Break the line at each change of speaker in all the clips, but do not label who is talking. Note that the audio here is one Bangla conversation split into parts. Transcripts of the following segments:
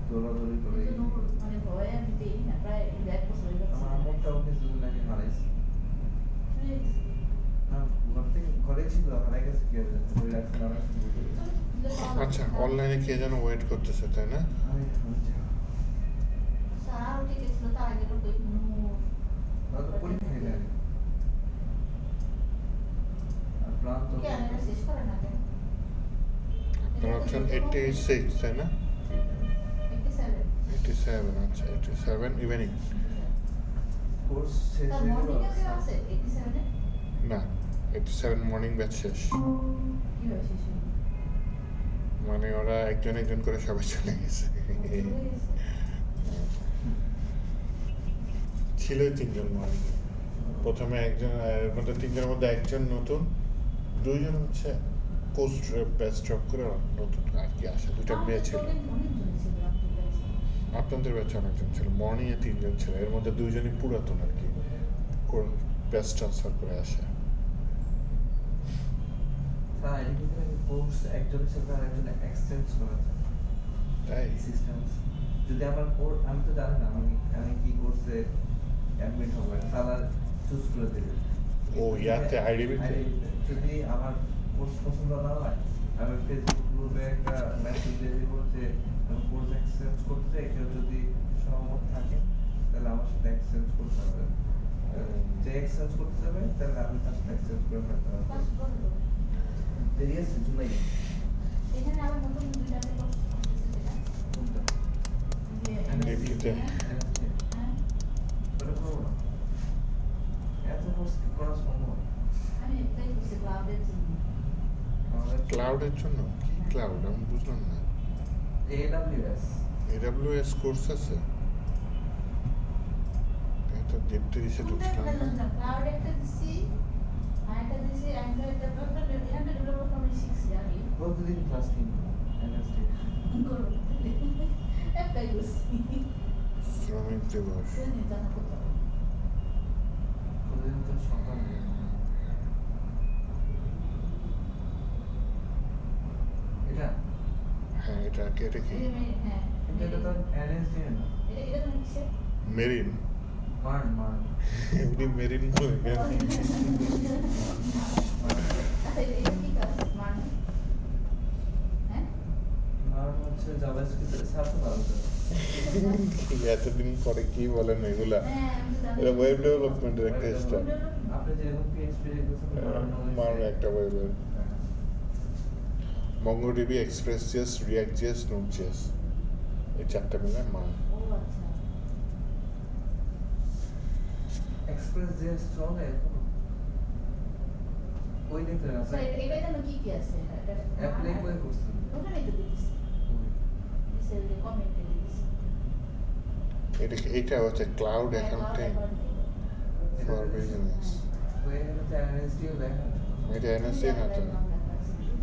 দৌড়াদৌড়ি করে
মানে ভয়ে আমি দেই না, প্রায় 1 বছর হয়ে গেছে।
আমার আম্মুটাও কিছুদিন আগে হারাইছে। না, ঘরে ছিল, হারাই গেছে কি হবে, ওই রাখছে না রাখছে বুঝে গেছে।
আচ্ছা, অনলাইনে কে যেন ওয়েট করতেছে, তাই না?
সারা উঠে গেছিল, তার আগে তো কই
পরীক্ষা দেয় আর প্রাণ তো
কে আনে শেষ করে না কেন?
আপনার অপশন 86, তাই না?
87
87, আচ্ছা 87 ইভিনিং।
কোর্স শেষ
তার
হয়ে গেল।
মর্নিং এ আছে 87 এ
না, 87 মর্নিং ব্যাচ শেষ।
কি হয় শেষ হলো?
মানে ওরা একজন একজন করে সবাই চলে গেছে। ছিল 3জন মর্নিং। প্রথমে একজন, এর মধ্যে 3জনের মধ্যে একজন নতুন, 2জন হচ্ছে পোস্ট ব্যাচ ড্রপ করে নতুন আর কি আসে, 2টা মেয়ে ছিল। আপনাদের ব্যাচে অনেকজন ছিল, মর্নিংয়ে 3জন ছিল, এর মধ্যে 2জনই পুরাতন আর কি, ব্যাচ ট্রান্সফার করে আসে।
স্যার এর ভিতরে কোর্স একজনের সাথে আরেকজন এক্সচেঞ্জ করা যায়,
তাই
সিস্টেম। যদি আমার কোর্স, আমি তো জানি না আমি কি কোর্সে অ্যাডমিট হবো, স্যার চুজ করে দেবে।
ও ইয়াতে আইডিবিতে
যদি আমার কোর্স পছন্দ না হয়, আমি ফেসবুক গ্রুপে একটা মেসেজ দিয়ে দিব যে আমি কোর্স এক্সচেঞ্জ করতে চাই, কেউ যদি সহমত থাকে তাহলে আমার সাথে এক্সচেঞ্জ করতে হবে। যে এক্সচেঞ্জ করতে যাবে তাহলে আমি তার সাথে এক্সচেঞ্জ করে ফেলতে পারবো। দেরি আছে জুলাই।
এখানে আবার নতুন দুইটা কোর্স করতেছে যেটা
কোনটা?
ডিবিতে
হ্যাঁ
ওটা করবো না। এত কোর্স কি করা সম্ভব?
আমি এটাই করছি ক্লাউডের জন্য।
আমাদের
ক্লাউডের জন্য? কি ক্লাউড আমি বুঝলাম না।
AWS
AWS কোর্স আছে? এটা দেখতে দিছে, ঢুকছিলাম না।
ক্লাউড একটা দিছি, আর একটা দিছি অ্যান্ড্রয়েড ডেভেলপমেন্ট, অ্যান্ড্রয়েড ডেভেলপমেন্ট আমি শিখছি আমি।
প্রতিদিন ক্লাস নিই NSD।
করব একটাই করছি।
শ্রমিক দিবস
সেদিন জানা করতে হবে।
প্রতিদিন তো সকাল এটা
হ্যাঁ, এটা কি? এটা কি?
হ্যাঁ
কিন্তু এটা তো NSD না,
এটা তুমি কিসে?
মেরিন?
মান
উনি মেরিন বলে কেন?
আচ্ছা এটা কি কাজ মানে? হ্যাঁ
মান হচ্ছে জাভাস্ক্রিপ্টের সাথে ভালো করে।
এতদিন পরে কি বলেন এগুলা?
হ্যাঁ আমি তো জানি।
এটা ওয়েব ডেভেলপমেন্টের একটা স্টার।
আপনি যেরকম PHP লিখেছেন
মান একটা ওয়েবের। MongoDB, Express.js, React.js, Node.js, এই 4টা মিলে মান।
ও আচ্ছা
Express.js চলে এখনো? ওই দিতে না
স্যার এটা জানো কি কি আছে এটা
অ্যাপ্লাই করে করছেন?
ওখানেই তো দিছি দিছে যে কমেন্টে দিছি
এটা হচ্ছে ক্লাউড অ্যাকাউন্টিং ফর বিজনেস।
হয়ে গেলে তো NSD ও দেখা
এটা এনএসসি না তো,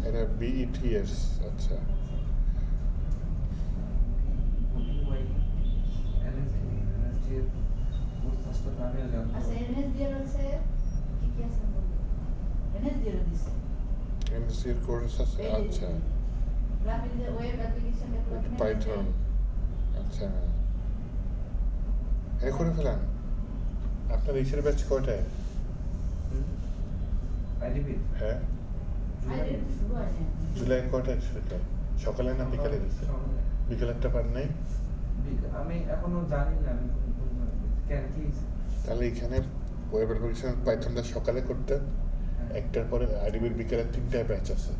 এটা BETS। আচ্ছা,
NSD এর কোর্স আসলে আমিও জানতাম।
আচ্ছা এনএস দিয়ে আছে কি কি আছে বলুন এনএস দিয়ে দিছে
এনএসসি এর কোর্স আছে। আচ্ছা,
graphic web application development
Python. আচ্ছা, এটা করে ফেলান। আপনার ইসের ব্যাচ কয়টায়?
IDB
হ্যাঁ,
আইডি শুরু হয় না
জুলাই কয়টায় শুরু? সকালে না বিকালে দিচ্ছে? বিকালেরটা পার নেই?
আমি এখনো জানি না আমি কেন কি
তাহলে এখানে ওয়েব অ্যাপ্লিকেশন পাইথনটা সকালে করতেন, একটার পরে আইডিবির বিকেলের 3টায় ব্যাচ আছে,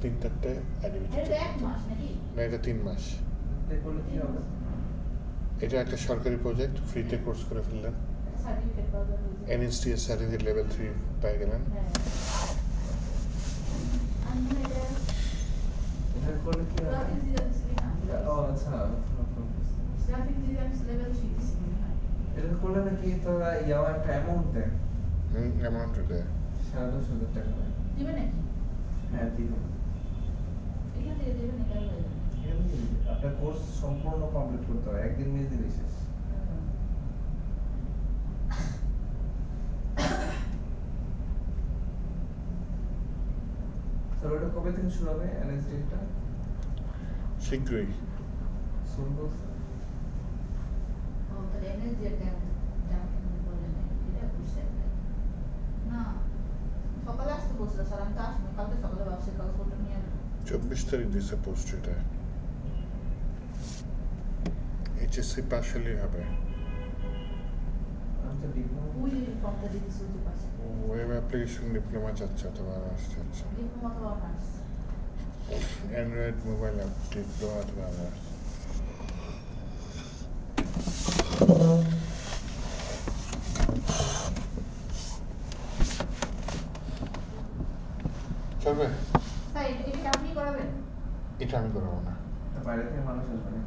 3টায় আইডিবিতে।
এটা এক মাস নাকি
না, এটা 3 মাস।
করলে কি হবে?
এটা একটা সরকারি প্রজেক্ট, ফ্রিতে কোর্স করে ফেললেন,
সার্টিফিকেট পাওয়া যাবে
NSTS সার্টিফিকেট লেভেল 3 পেয়ে গেলেন।
হ্যাঁ আমি এটা
এটা করলে কি হবে?
গ্রাফিক ডিজাইন না
ও আচ্ছা,
গ্রাফিক ডিজাইন লেভেল শিখছি মনে হয়
এটা করলে নাকি তোরা ইয়াও একটা অ্যামাউন্ট দেয়,
অ্যামাউন্ট দেয়
10,500 টাকা দেয়।
দিবে নাকি
হ্যাঁ দিবে।
এখান থেকে দেবে নাকি আর হয়ে যাবে
আপনার কোর্স সম্পূর্ণ কমপ্লিট করতে হয়, একদিন মিস দিলে শেষ। স্যার ওটা কবে থেকে শুরু হবে NSD টা?
শীঘ্রই।
সুন্দর
ও তাহলে এমএস দিয়ে জামা বললেন এটা বুঝতে না সকালে আসতে বলছিল স্যার আমি তো আসবো কালকে সকালে ব্যবসায়িক কাগজপত্র নিয়ে আসবো
24 তারিখ দিছে পোস্ট এটা এইচএসসি পাশালি হবে
আমি তো ডিপ্লোমা
ওই যে ফর্মটা দিতে সুযোগ আছে
ওয়েব অ্যাপ্লিকেশন ডিপ্লোমা চাচ্ছে অথবা অনার্স চাচ্ছে
ডিপ্লোমা অথবা honours
Android mobile app diploma অথবা অনার্স চলবে
তাই এটা আপনি করাবেন
এটা আমি করবো না
বাইরে থেকে মানুষ আসবে না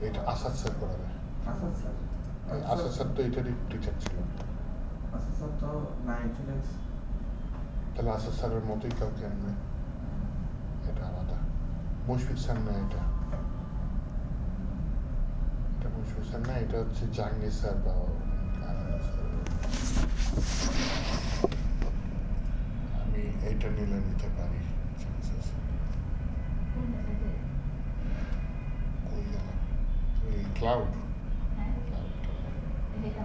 এটা আসাদ স্যার করাবে
আচ্ছা স্যার
আসাদ স্যার তো এটারই টিচার ছিল
আচ্ছা স্যার তো নাই চলে গেছে
তাহলে আসাদ স্যারের মতোই কাউকে আনবে এটা আলাদা মুশফিক স্যার না এটা এটা মুশফিক স্যার না এটা হচ্ছে জাহাঙ্গীর স্যার বা আমি এইটা নিলে নিতে পারি chances। কই গেল এই ক্লাউড
হ্যাঁ এটা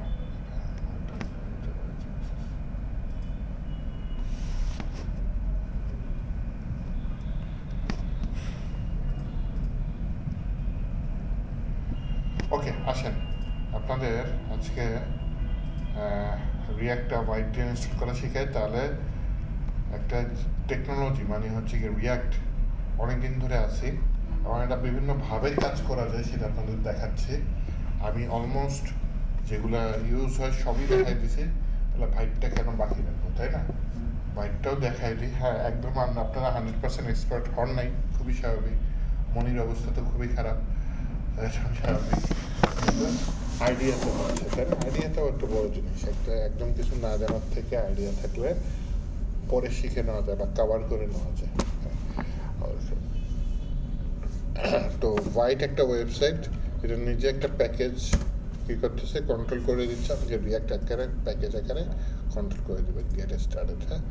ওকে আসেন আপনাদের আজকে রিয়াক্টটা হোয়াইট দিয়ে ইনস্টল করা শেখায় তাহলে একটা টেকনোলজি মানে হচ্ছে কি রিয়াক্ট অনেকদিন ধরে আছি এবং এটা বিভিন্নভাবে কাজ করা যায় সেটা আপনাদের দেখাচ্ছি আমি অলমোস্ট যেগুলা ইউজ হয় সবই দেখাই দিছি তাহলে ভাইটটা কেন বাকি রাখবো তাই না ভাইটটাও দেখাই দিই হ্যাঁ একদম আপনারা 100% এক্সপার্ট হন নাই খুবই স্বাভাবিক মনির অবস্থা তো খুবই খারাপ স্বাভাবিক আইডিয়া তো হচ্ছে তাই না আইডিয়াটাও একটা বড় জিনিস একটা একদম কিছু না জানার থেকে আইডিয়া থাকলে পরে শিখে নেওয়া যায় বা কভার করে নেওয়া যায় তো হোয়াইট একটা ওয়েবসাইট এটা নিজে একটা প্যাকেজ কি করতেছে কন্ট্রোল করে দিচ্ছে আমাকে রিয়াক্ট আকারে প্যাকেজ আকারে কন্ট্রোল করে দেবে গেট স্টার্টেড হ্যাঁ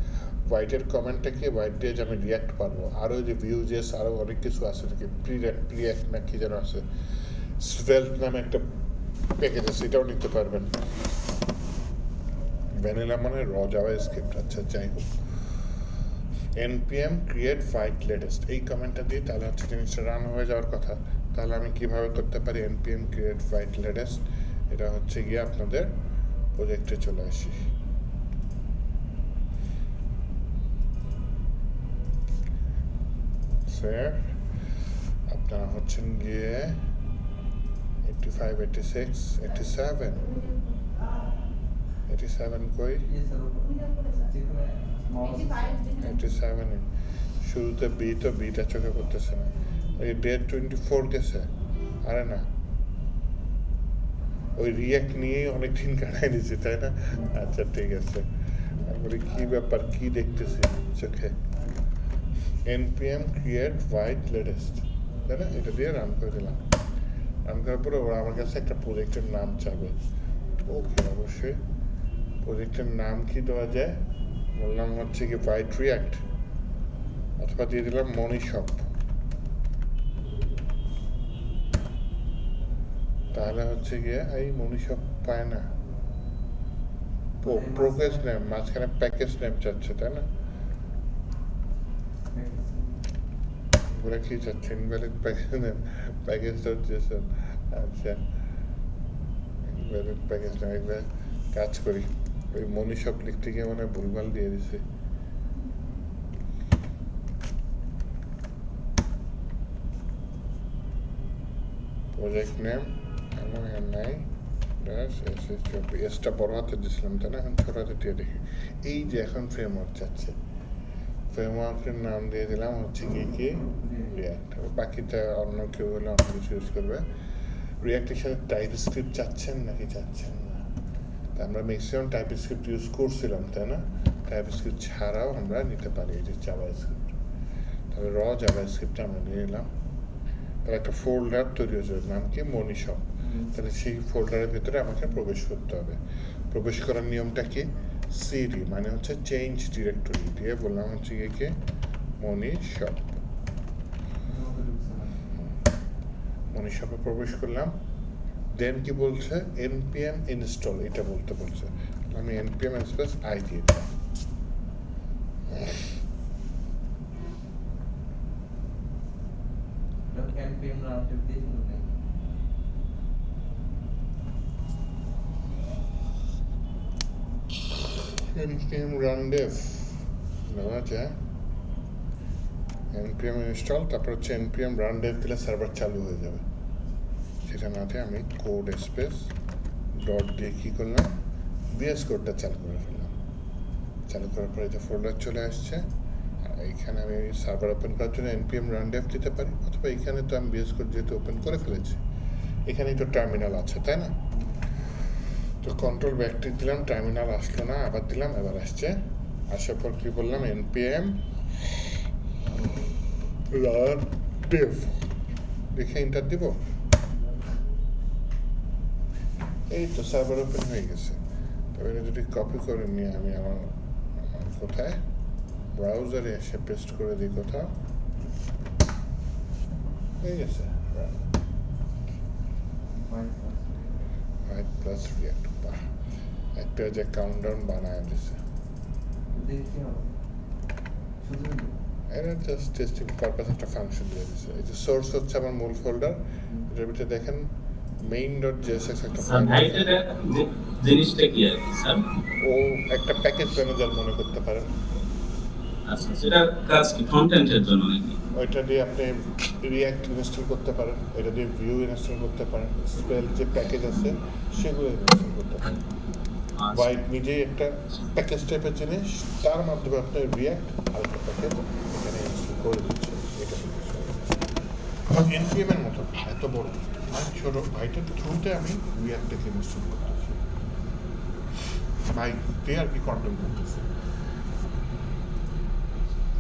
হোয়াইটের কমেন্টটা কি হোয়াইট দিয়ে যে আমি রিয়াক্ট পারবো আরও যে ভিউজেস আরও অনেক কিছু আছে নাকি প্রিয়াক্ট না কি যেন আছে svelte নামে একটা প্যাকেজ আছে এটাও নিতে পারবেন ভ্যানিলা মানে র জাভাস্ক্রিপ্ট আচ্ছা যাই হোক npm create white latest এই কমেন্টটা দিই তাহলে হচ্ছে জিনিসটা রান হয়ে যাওয়ার কথা তাহলে আমি কিভাবে করতে পারি npm create white latest এটা হচ্ছে গিয়ে আপনাদের প্রজেক্টে চলে আসি স্যার আপনারা হচ্ছেন গিয়ে 85 86 87 87 কই
ইয়ে স্যার যেখানে মাউস
87 শুরুতে বি তো বিটা চোখে পড়তেছে না ওই ডেট 24 গেছে আরে না ওই রিয়াক্ট নিয়েই অনেকদিন কাটাই নিয়েছি তাই না আচ্ছা ঠিক আছে তারপরে কি ব্যাপার কি দেখতেছি চোখে npm create white latest তাই না এটা দিয়ে রান করে দিলাম রান করার পরে ওরা আমার কাছে একটা প্রজেক্টের নাম চাবে ওকে অবশ্যই প্রজেক্টের নাম কি দেওয়া যায় বললাম হচ্ছে কি হোয়াইট রিয়াক্ট অথবা দিয়ে দিলাম মনি শপ তাহলে হচ্ছে গিয়ে এই মনি শপ পায় না প্রোগ্রেস নেম মাঝখানে প্যাকেজ নেম চাচ্ছে তাই না ওরা কি চাচ্ছে ইনভ্যালিড প্যাকেজ নেম প্যাকেজটা হচ্ছে আচ্ছা ইনভ্যালিড প্যাকেজ নেম একবার কাজ করি ওই মনি শপ লিখতে গিয়ে মানে ভুলভাল দিয়ে দিছে প্রজেক্ট নেম এমন নাই এসটা বড় হাতে দিয়েছিলাম তাই না এখন ছোট হাতে দিয়ে দেখি এই যে এখন ফ্রেমওয়ার্ক চাচ্ছে ফ্রেমওয়ার্কের নাম দিয়ে দিলাম হচ্ছে কি রিয়াক্ট বাকিটা অন্য কেউ হলে অন্য কিছু ইউজ করবে রিয়াক্টের সাথে টাইপ স্ক্রিপ্ট চাচ্ছেন নাকি চাচ্ছেন না তা আমরা ম্যাক্সিমাম টাইপ স্ক্রিপ্ট ইউজ করছিলাম তাই না টাইপ স্ক্রিপ্ট ছাড়াও আমরা নিতে পারি এই যে জাভা স্ক্রিপ্ট তাহলে র জাভা স্ক্রিপ্ট আমরা নিয়ে নিলাম তাহলে একটা ফোল্ডার তৈরি হয়েছে নাম কি মনি শপ তাহলে সেই ফোল্ডারের ভিতরে আমাকে প্রবেশ করতে হবে প্রবেশ করার নিয়মটা কি সিডি মানে হচ্ছে চেঞ্জ ডিরেক্টরি দিয়ে বললাম হচ্ছে গিয়ে মনি শপ মনীষাপে প্রবেশ করলাম, দেন কি বলছে npm ইনস্টল, এটা বলতে বলছে। আমি npm স্পেস আই দিয়ে দিলাম।
npm রাউন্ড দিয়ে শুরু নেই।
npm run dev দেওয়া আছে, npm ইনস্টল, তারপর হচ্ছে npm run dev দিলে সার্ভার চালু হয়ে যাবে। সেটা নাতে আমি কোড স্পেস ডট দিয়ে কী করলাম, বিএস কোডটা চালু করে ফেললাম। চালু করার পরে যে ফোল্ডার চলে আসছে, আর এইখানে আমি সার্ভার ওপেন করার জন্য npm run dev দিতে পারি, অথবা এইখানে তো আমি বিএস কোড যেহেতু ওপেন করে ফেলেছি, এখানেই তো টার্মিনাল আছে, তাই না? তো কন্ট্রোল ব্যাকটিক দিলাম, টার্মিনাল আসলো না, আবার দিলাম, এবার আসছে। আসার পর কি বললাম, npm run dev দেখে এন্টার দিব। এই তো সার্ভার ওপেন হয়ে গেছে। তবে এটা যদি কপি করে নিয়ে আমি আমার কোথায় ব্রাউজারে এসে পেস্ট করে দিই কোথাও, হয়ে গেছে হোয়াইট প্লাস রিয়াক্ট। বাহ, একটা যে কাউন্টডাউন বানায় দিছে।
দেখতে হবে শুধু
এটা জাস্ট টেস্টিং পারপাস একটা ফাংশন দিয়ে দিছে। এই যে সোর্স হচ্ছে আমার মূল ফোল্ডার, এটার ভিতরে দেখেন main.jsx একটা
স্যার
ফাইল আছে।
ভাইটার জিনিসটা কি আর কি স্যার?
ও একটা প্যাকেজ ম্যানেজার মনে করতে পারেন।
আচ্ছা, সেটা কাজ কি ফ্রন্ট এন্ডের জন্য নাকি?
ওইটা দিয়ে আপনি রিয়াক্ট ইনস্টল করতে পারেন, এটা দিয়ে ভিউ ইনস্টল করতে পারেন, স্পেল যে প্যাকেজ আছে সেগুলো ইনস্টল করতে পারেন।
আচ্ছা,
বা নিজেই একটা প্যাকেজ টাইপের জিনিস, তার মাধ্যমে আপনি রিয়াক্ট আরেকটা প্যাকেজ এখানে ইনস্টল করে দিচ্ছে। এটা npm এর মতো এত বড় মানে ছোট ভাইটার থ্রুতে আমি রিয়াক্টটাকে ইনস্টল করতেছি, ভাই দিয়ে আর কি কন্ট্রোল করতেছি।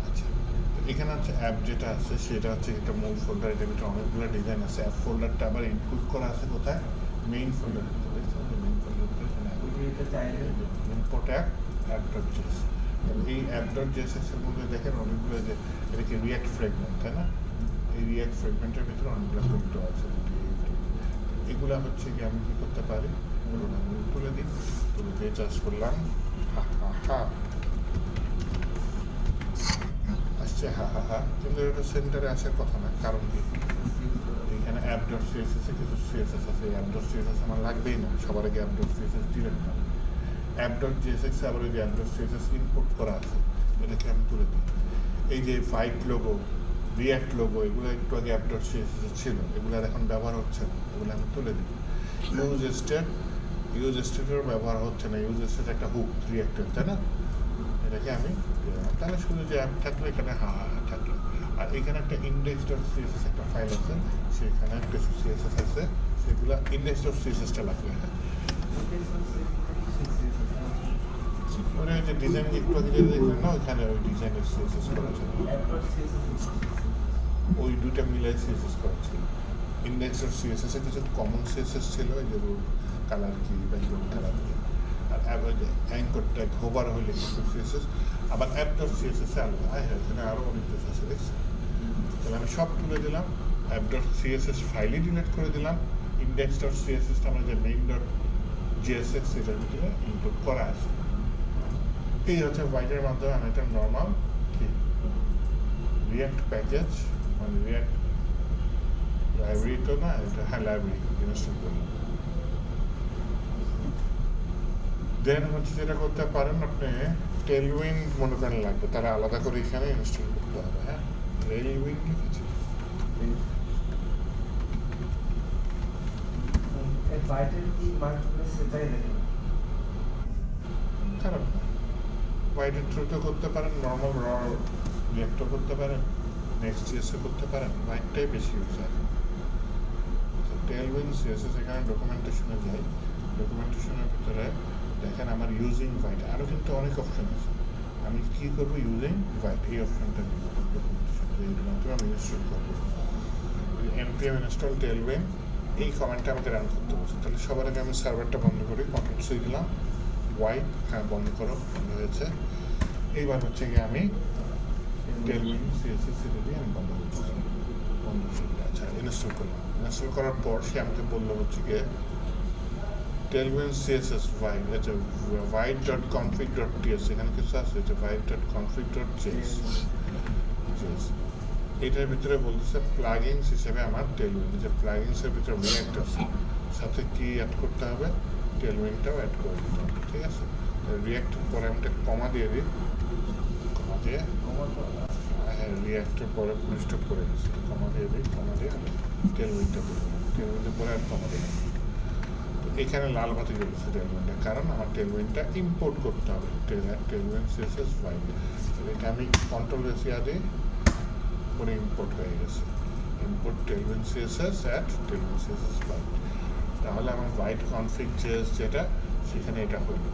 আচ্ছা, তো এখানে হচ্ছে অ্যাপ যেটা আছে সেটা হচ্ছে একটা মূল ফোল্ডার, এটার ভিতরে অনেকগুলো ডিজাইন আছে। অ্যাপ ফোল্ডারটা আবার ইনপুট করা আছে কোথায়, মেইন ফোল্ডার ভিতরে। মেইন ফোল্ডার ভিতরে এখানে
ওইটা চাইলে
ইম্পোর্ট অ্যাপ.js। এই অ্যাপ.js এর মধ্যে দেখেন অনেকগুলো, যে এটাকে রিয়াক্ট ফ্রেগমেন্ট, তাই না? এই রিয়াক্ট ফ্রেগমেন্টের ভিতরে অনেকগুলো ফটো আছে। এগুলা হচ্ছে কি আমি কি করতে পারি, আমি তুলে দিই, তুলে দিয়ে চাষ করলাম, আসছে কিন্তু এটা সেন্টারে আসার কথা না। কারণ কি, এখানে app.css এ কিছু CSS আছে, এই app.css আমার লাগবেই না, সবার আগে app.css ডিলেট করে। app.jsx আবার ওই যে app.css ইম্পোর্ট করা আছে, এটাকে আমি তুলে দিই। এই যে ফাইট লোগো, রিয়াক্ট লোগো, এগুলো একটু আগে app.css ছিল, এগুলো আর এখন ব্যবহার হচ্ছে না, এগুলো আমি তুলে দিই। ইউজ স্টেটের ব্যবহার হচ্ছে না, ইউজ স্টেট একটা হুক রিয়াক্টের, তাই না? এটাকে আমি তাহলে শুধু যে অ্যাপ থাকলো এখানে থাকলো। আর এখানে একটা index.css একটা ফাইল আছে, সেখানে কিছু CSS আছে, সেগুলো index.css-টা লাগবে। ওই যে ডিজাইন একটু আগে যে দেখলেন না, ওইখানে ওই ডিজাইনের CSS করা ছিল, ওই দুইটা মিলাই CSS করা ছিল। index.css এ কিছু কমন CSS ছিল, এই যে কালার কি, ব্যাকগ্রাউন্ড কালার কি, আর অ্যাঙ্কর ট্যাগ হোভার হইলে কিছু CSS, আবার app.css এ আলাদা। এখানে আরও অনেক কিছু আছে, দেখছি। তাহলে আমি সব তুলে দিলাম, app.css ফাইলই ডিলিট করে দিলাম, index.css-টা আমার যে main.jsx সেটার ভিতরে ইনপুট করা আছে। এই হচ্ছে হোয়াইটের মাধ্যমে আমি একটা নর্মাল কি রিয়াক্ট প্যাকেজ, মানে রিয়াক্ট লাইব্রেরি তো না, এটা লাইব্রেরি ইনস্টল করলাম। দেন হচ্ছে যেটা করতে পারেন আপনি, টেলউইন্ড মনে করেন লাগবে, তারা আলাদা করে এখানে ইনস্টল করতে হবে। হ্যাঁ, টেলউইন্ড লিখেছি,
বাইটের কি মার্কেটপ্লেস সেটাই দেখেন
খারাপ না। হোয়াইটের থ্রুতেও করতে পারেন, নর্মাল রিয়াক্টও করতে পারেন, নেক্সট.js-ও করতে পারেন, হোয়াইটটাই বেশি ইউজ হয়। টেলউইন্ড CSS এখানে ডকুমেন্টেশনে যাই, ডকুমেন্টেশনের ভিতরে দেখেন আমার ইউজিং হোয়াইট, আরও কিন্তু অনেক অপশন আছে। আমি কী করবো, ইউজিং হোয়াইট এই অপশনটা নিব, ডকুমেন্টেশন আমি ইনস্টল করবো। npm ইনস্টল টেলউইন্ড এই কমেন্টটা আমাকে রান করতে বলছে। তাহলে সবার আগে আমি সার্ভারটা বন্ধ করি, Ctrl+C দিলাম, হোয়াইট, হ্যাঁ বন্ধ করো, বন্ধ হয়েছে। এইবার হচ্ছে গিয়ে আমি টেলউইন্ড CSS দিয়ে আমি বন্ধ করছি। আচ্ছা ইনস্টল করলাম, ইনস্টল করার পর সে আমাকে বললো হচ্ছে গিয়ে টেলভিন সিএসএস ভাইড, আচ্ছা ভাইড.config.ts এখানে কিছু আছে যে ভাইড.config.js, এটার ভিতরে বলতেছে প্লাগইনস হিসেবে আমার টেলভিন, যে প্লাগইনসের ভিতরে রিঅ্যাক্ট আছে, সাথে কি অ্যাড করতে হবে, টেলভিনটাও অ্যাড করে দিতে হবে, ঠিক আছে। রিঅ্যাক্টের পরে আমি একটা কমা দিয়ে দিই, কমা দিয়ে হ্যাঁ রিঅ্যাক্টের পরে স্টপ করে দিচ্ছি, কমা দিয়ে দিই, কমা দিয়ে টেলভিনটা দিই, টেলভিনের পরে আর কমা দিই। তো এখানে লাল বাতি জ্বলছে টেলভিনটা, কারণ আমার টেলভিনটা ইম্পোর্ট করতে হবে, টেলভিন সিএসএস ফাইল। এটা আমি কন্ট্রোল এসিয়া দিই, পরে ইম্পোর্ট হয়ে গেছে, import Tailwind CSS at Tailwind CSS file. তাহলে আমার ভাইড কনফিগ জেএস যেটা, সেখানে এটা হইল।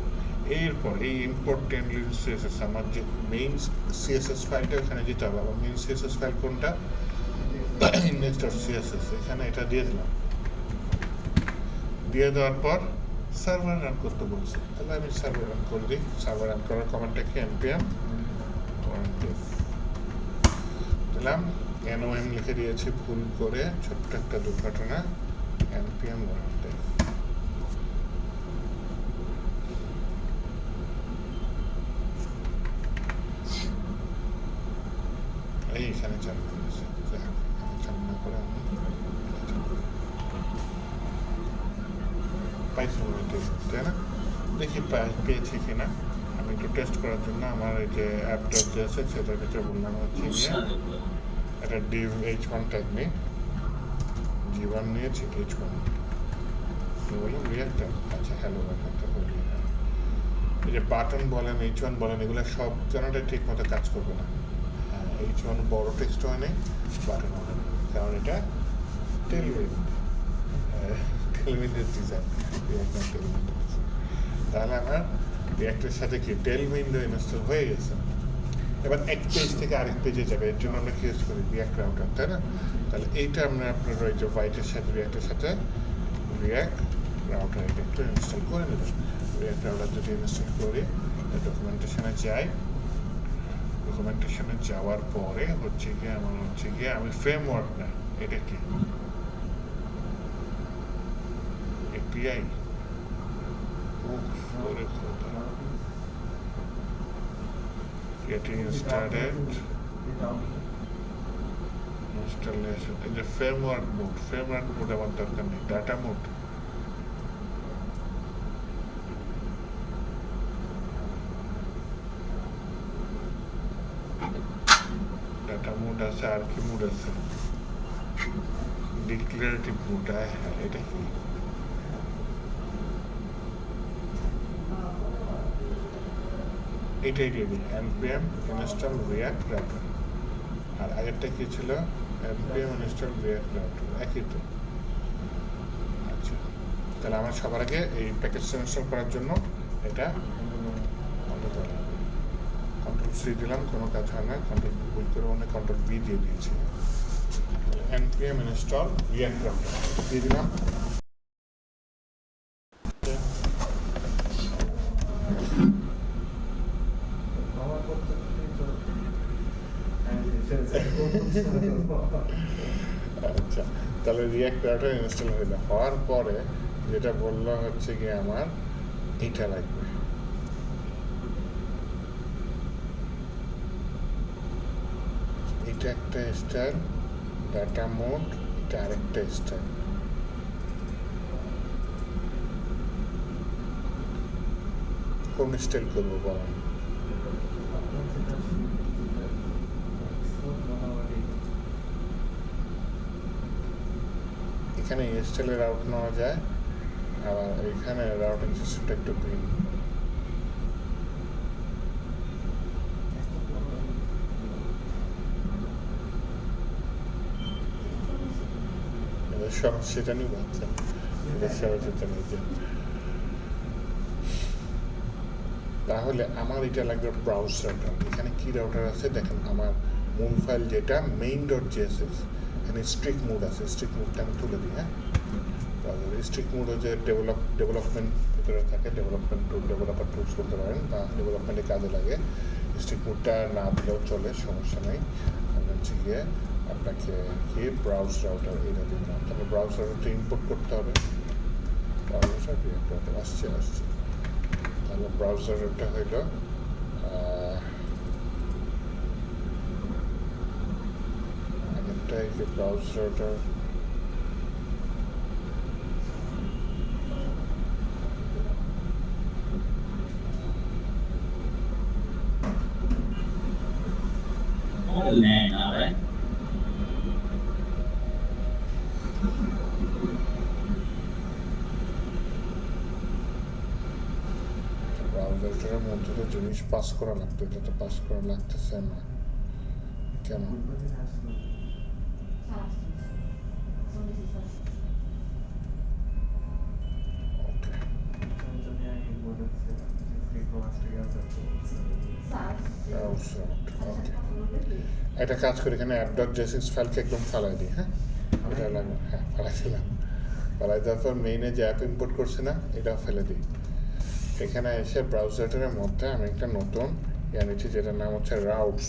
এরপর এই ইম্পোর্ট টেলভিন সিএসএস আমার যে মেইন সিএসএস ফাইলটা, ওখানে যেতে হবে। আমার মেইন সিএসএস ফাইল কোনটা, index.css, এখানে এটা দিয়ে দিলাম। দিয়ে দেওয়ার পর সার্ভার রান করতে বলছে, তাহলে আমি সার্ভার রান করে দিই। সার্ভার রান করার কমান্ডটা কি, npm দিলাম, nom লিখে দিয়েছি ভুল করে, ছোট্ট একটা দুর্ঘটনা, npm warranty। এইখানে চালু করেছে, চালু না করে আমি পাইছি মনে হয়, তাই না? দেখি পেয়েছি কিনা, আমি একটু টেস্ট করার জন্য আমার এই যে অ্যাপটা যে আছে সেটার ভিতরে বললাম হচ্ছে একটা div h1 ট্যাগ নেই, g1 নিয়েছি, h1 বললাম রিঅ্যাক্টার, আচ্ছা হ্যালো একটা বলি। এই যে বাটন বলেন, h1 বলেন, এগুলো সব জানাটা ঠিক মতো কাজ করবে না। h1 বড় টেক্সট হয় নাই, বাটন হবে না, কারণ এটা টেলভিন, টেলভিনের ডিজাইন, রিঅ্যাক্টার টেলভিন। তাহলে আমার রিঅ্যাক্টের সাথে কি টেল উইন্ডো ইনস্টল হয়ে গেছে। এবার এক পেজ থেকে আরেক পেজে যাবে, এর জন্য আমরা কি ইউজ করি, রিঅ্যাক্ট রাউটার, তাই না? তাহলে এইটা আমরা আপনার ওই যে ভাইটের সাথে রিঅ্যাক্টের সাথে রিঅ্যাক্ট রাউটার এটা একটু ইনস্টল করে নেবেন। রিঅ্যাক্ট রাউটার যদি ইনস্টল করি, ডকুমেন্টেশনে যাই, ডকুমেন্টেশনে যাওয়ার পরে হচ্ছে গিয়ে আমার হচ্ছে গিয়ে আমি ফ্রেমওয়ার্ক না, এটা কি API, getting started, installation, in the framework mode আমার দরকার নেই, data mode, data mode আছে, আর কি মোড আছে, declarative mode, হ্যাঁ এটা কি, এটাই দিয়ে দিই, npm install react router। আর আগেরটা কি ছিল, npm install react router, একই তো। আচ্ছা, তাহলে আমার সবার আগে এই প্যাকেজ ইনস্টল করার জন্য এটা কন্ট্রোল সি দিলাম, কোনো কাজ হয় না, কন্ট্রোল ভুল করে অনেক কন্ট্রোল বি দিয়ে দিয়েছি। npm install react router দিয়ে দিলাম। আচ্ছা, তাহলে রিঅ্যাক্ট রাউটার ইনস্টল হইলো, হওয়ার পরে যেটা বললো হচ্ছে গিয়ে আমার এইটা লাগবে, এটা একটা স্টাইল, ডাটা মোড, এটা আরেকটা স্টাইল। কোন স্টাইল করবো বলেন? এখানে স্টাইলের রাউট নেওয়া যায়, আবার এখানে রাউটিং সিস্টেমটা একটু ভিন্ন। সেটা নিয়ে ভাবছেন, তাহলে আমার এটা লাগবে ব্রাউজ রাউটার। এখানে কি রাউটার আছে দেখেন, আমার মূল ফাইল যেটা main.js, এখানে স্ট্রিক মোড আছে, স্ট্রিক মোডটা আমি তুলে দিই। হ্যাঁ, স্ট্রিক মোড হচ্ছে ডেভেলপমেন্ট ভিতরে থাকে, ডেভেলপমেন্ট টুল, ডেভেলপার টুলস করতে পারেন বা ডেভেলপমেন্টে কাজে লাগে। স্ট্রিক মোডটা না দিলেও চলে, সমস্যা নেই। আমি হচ্ছে গিয়ে আপনাকে কি ব্রাউজ রাউটার এটা দিলাম, তাহলে ব্রাউজ রাউটারটা ইম্পোর্ট করতে হবে। ব্রাউজার রিয়াক্টর আসছে। তাহলে ব্রাউজ রাউটারটা হইল আগেরটা এই যে browse router
Model name now, right?
ব্রাউজারটার মধ্যে তো জিনিস পাস করা লাগতো, এটা তো পাস করা লাগতেছে না কেন?
বুধবারই আসলো।
ওকে,
আমি তো নিয়ে আগে বলেছিলাম যে ফ্রিকো আসতে গেছে তো
ব্রাউজ রাউটার ওকে। একটা কাজ করি, এখানে app.jsx ফাইলকে একদম ফালাই দিই, হ্যাঁ এটা লাগবে, হ্যাঁ ফালাই দিলাম। ফালাই দেওয়ার পর মেইনে যে অ্যাপ ইম্পোর্ট করছি না এটাও ফেলে দিই। এখানে এসে ব্রাউজারটার মধ্যে আমি একটা নতুন ইয়ে নিচ্ছি যেটার নাম হচ্ছে রাউটস,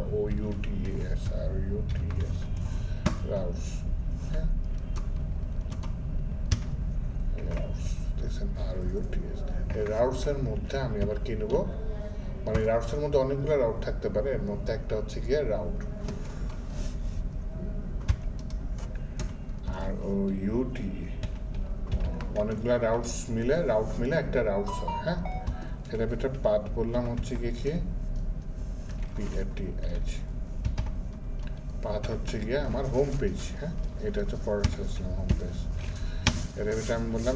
ROUTES রাউটস, হ্যাঁ রাউটস দেখছেন ROUTES। এই রাউটসের মধ্যে আমি আবার কি নেবো, মানে রাউটসের মধ্যে অনেকগুলো রাউট থাকতে পারে, এর মধ্যে একটা হচ্ছে গিয়ে রাউট ROUTE, অনেকগুলো রাউট মিলে একটা রাউটস হয়, হ্যাঁ সেটার ভিতরে পাথ বললাম হচ্ছে গিয়ে কি PATH, পাথ হচ্ছে গিয়ে আমার হোম পেজ, হ্যাঁ এটা হচ্ছে ফরওয়ার্ড স্ল্যাশ হোম পেজ। এর ভিতরে আমি বললাম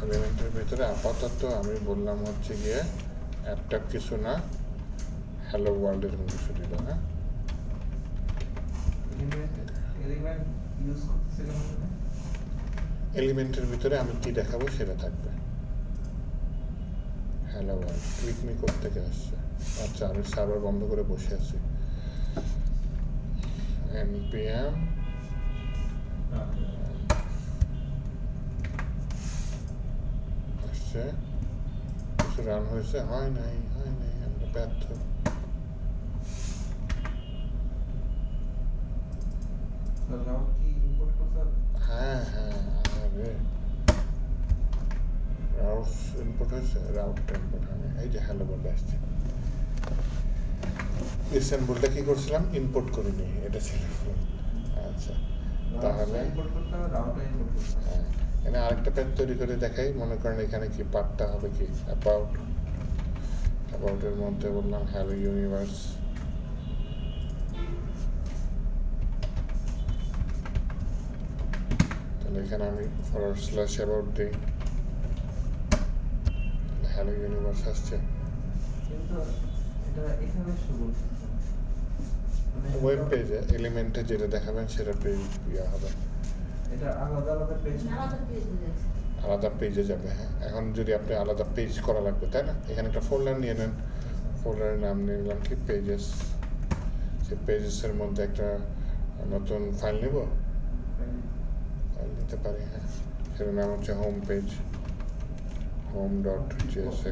এলিমেন্টের ভিতরে আপাতত আমি বললাম হচ্ছে গিয়ে অ্যাপট্যাপ কিছু না, হ্যালো ওয়ার্ল্ডের কোনো কিছু দিল, হ্যাঁ
এলিমেন্ট ইউজ করতেছিলাম না।
এলিমেন্টের ভিতরে আমি কি দেখাবো সেটা থাকবে, হ্যালো ওয়ার্ল্ড। ক্লিক মি কোত্থেকে আসছে, আচ্ছা আমি সার্ভার বন্ধ করে বসে আছি। npm আসছে, কিছু রান হয়েছে, হয় নাই আমরা ব্যর্থ।
তো রাউট কি ইম্পোর্ট করতে হবে?
হ্যাঁ আরে রাউটস ইনপুট হয়েছে, রাউটটা ইনপুট হয়নি, এই যে হ্যালো ওয়ার্ল্ড আসছে। ইসেম্বলটা কি করছিলাম, ইনপুট করিনি, এটা ছিল আচ্ছা। তাহলে
ইম্পোর্ট করতে হবে, রাউটটা ইম্পোর্ট করতে হবে।
হ্যাঁ, এখানে আরেকটা পেজ তৈরি করে দেখাই, মনে করেন এখানে কি পার্টটা হবে কি অ্যাবাউটের মধ্যে বললাম হ্যালো ইউনিভার্স, তাহলে এখানে আমি ফরওয়ার্ড স্ল্যাশ অ্যাবাউট দিই, হ্যালো ইউনিভার্স আসছে।
কিন্তু এটা এখানে শুরু হচ্ছে মানে
ওয়েব পেজে এলিমেন্টে যেটা দেখাবেন সেটা পেজ ইয়া হবে,
এটা আলাদা আলাদা পেজ
আলাদা পেজে যাবে। হ্যাঁ এখন যদি আপনি আলাদা পেজ করা লাগবে তাই না, এখানে একটা ফোল্ডার নিয়ে নেন, ফোল্ডারের নাম নিয়ে নিলাম কি পেজেস, সেই পেজেসের মধ্যে একটা নতুন ফাইল নেব, ফাইল নিতে পারি, হ্যাঁ সেটার নাম হচ্ছে হোম পেজ, home.jsx,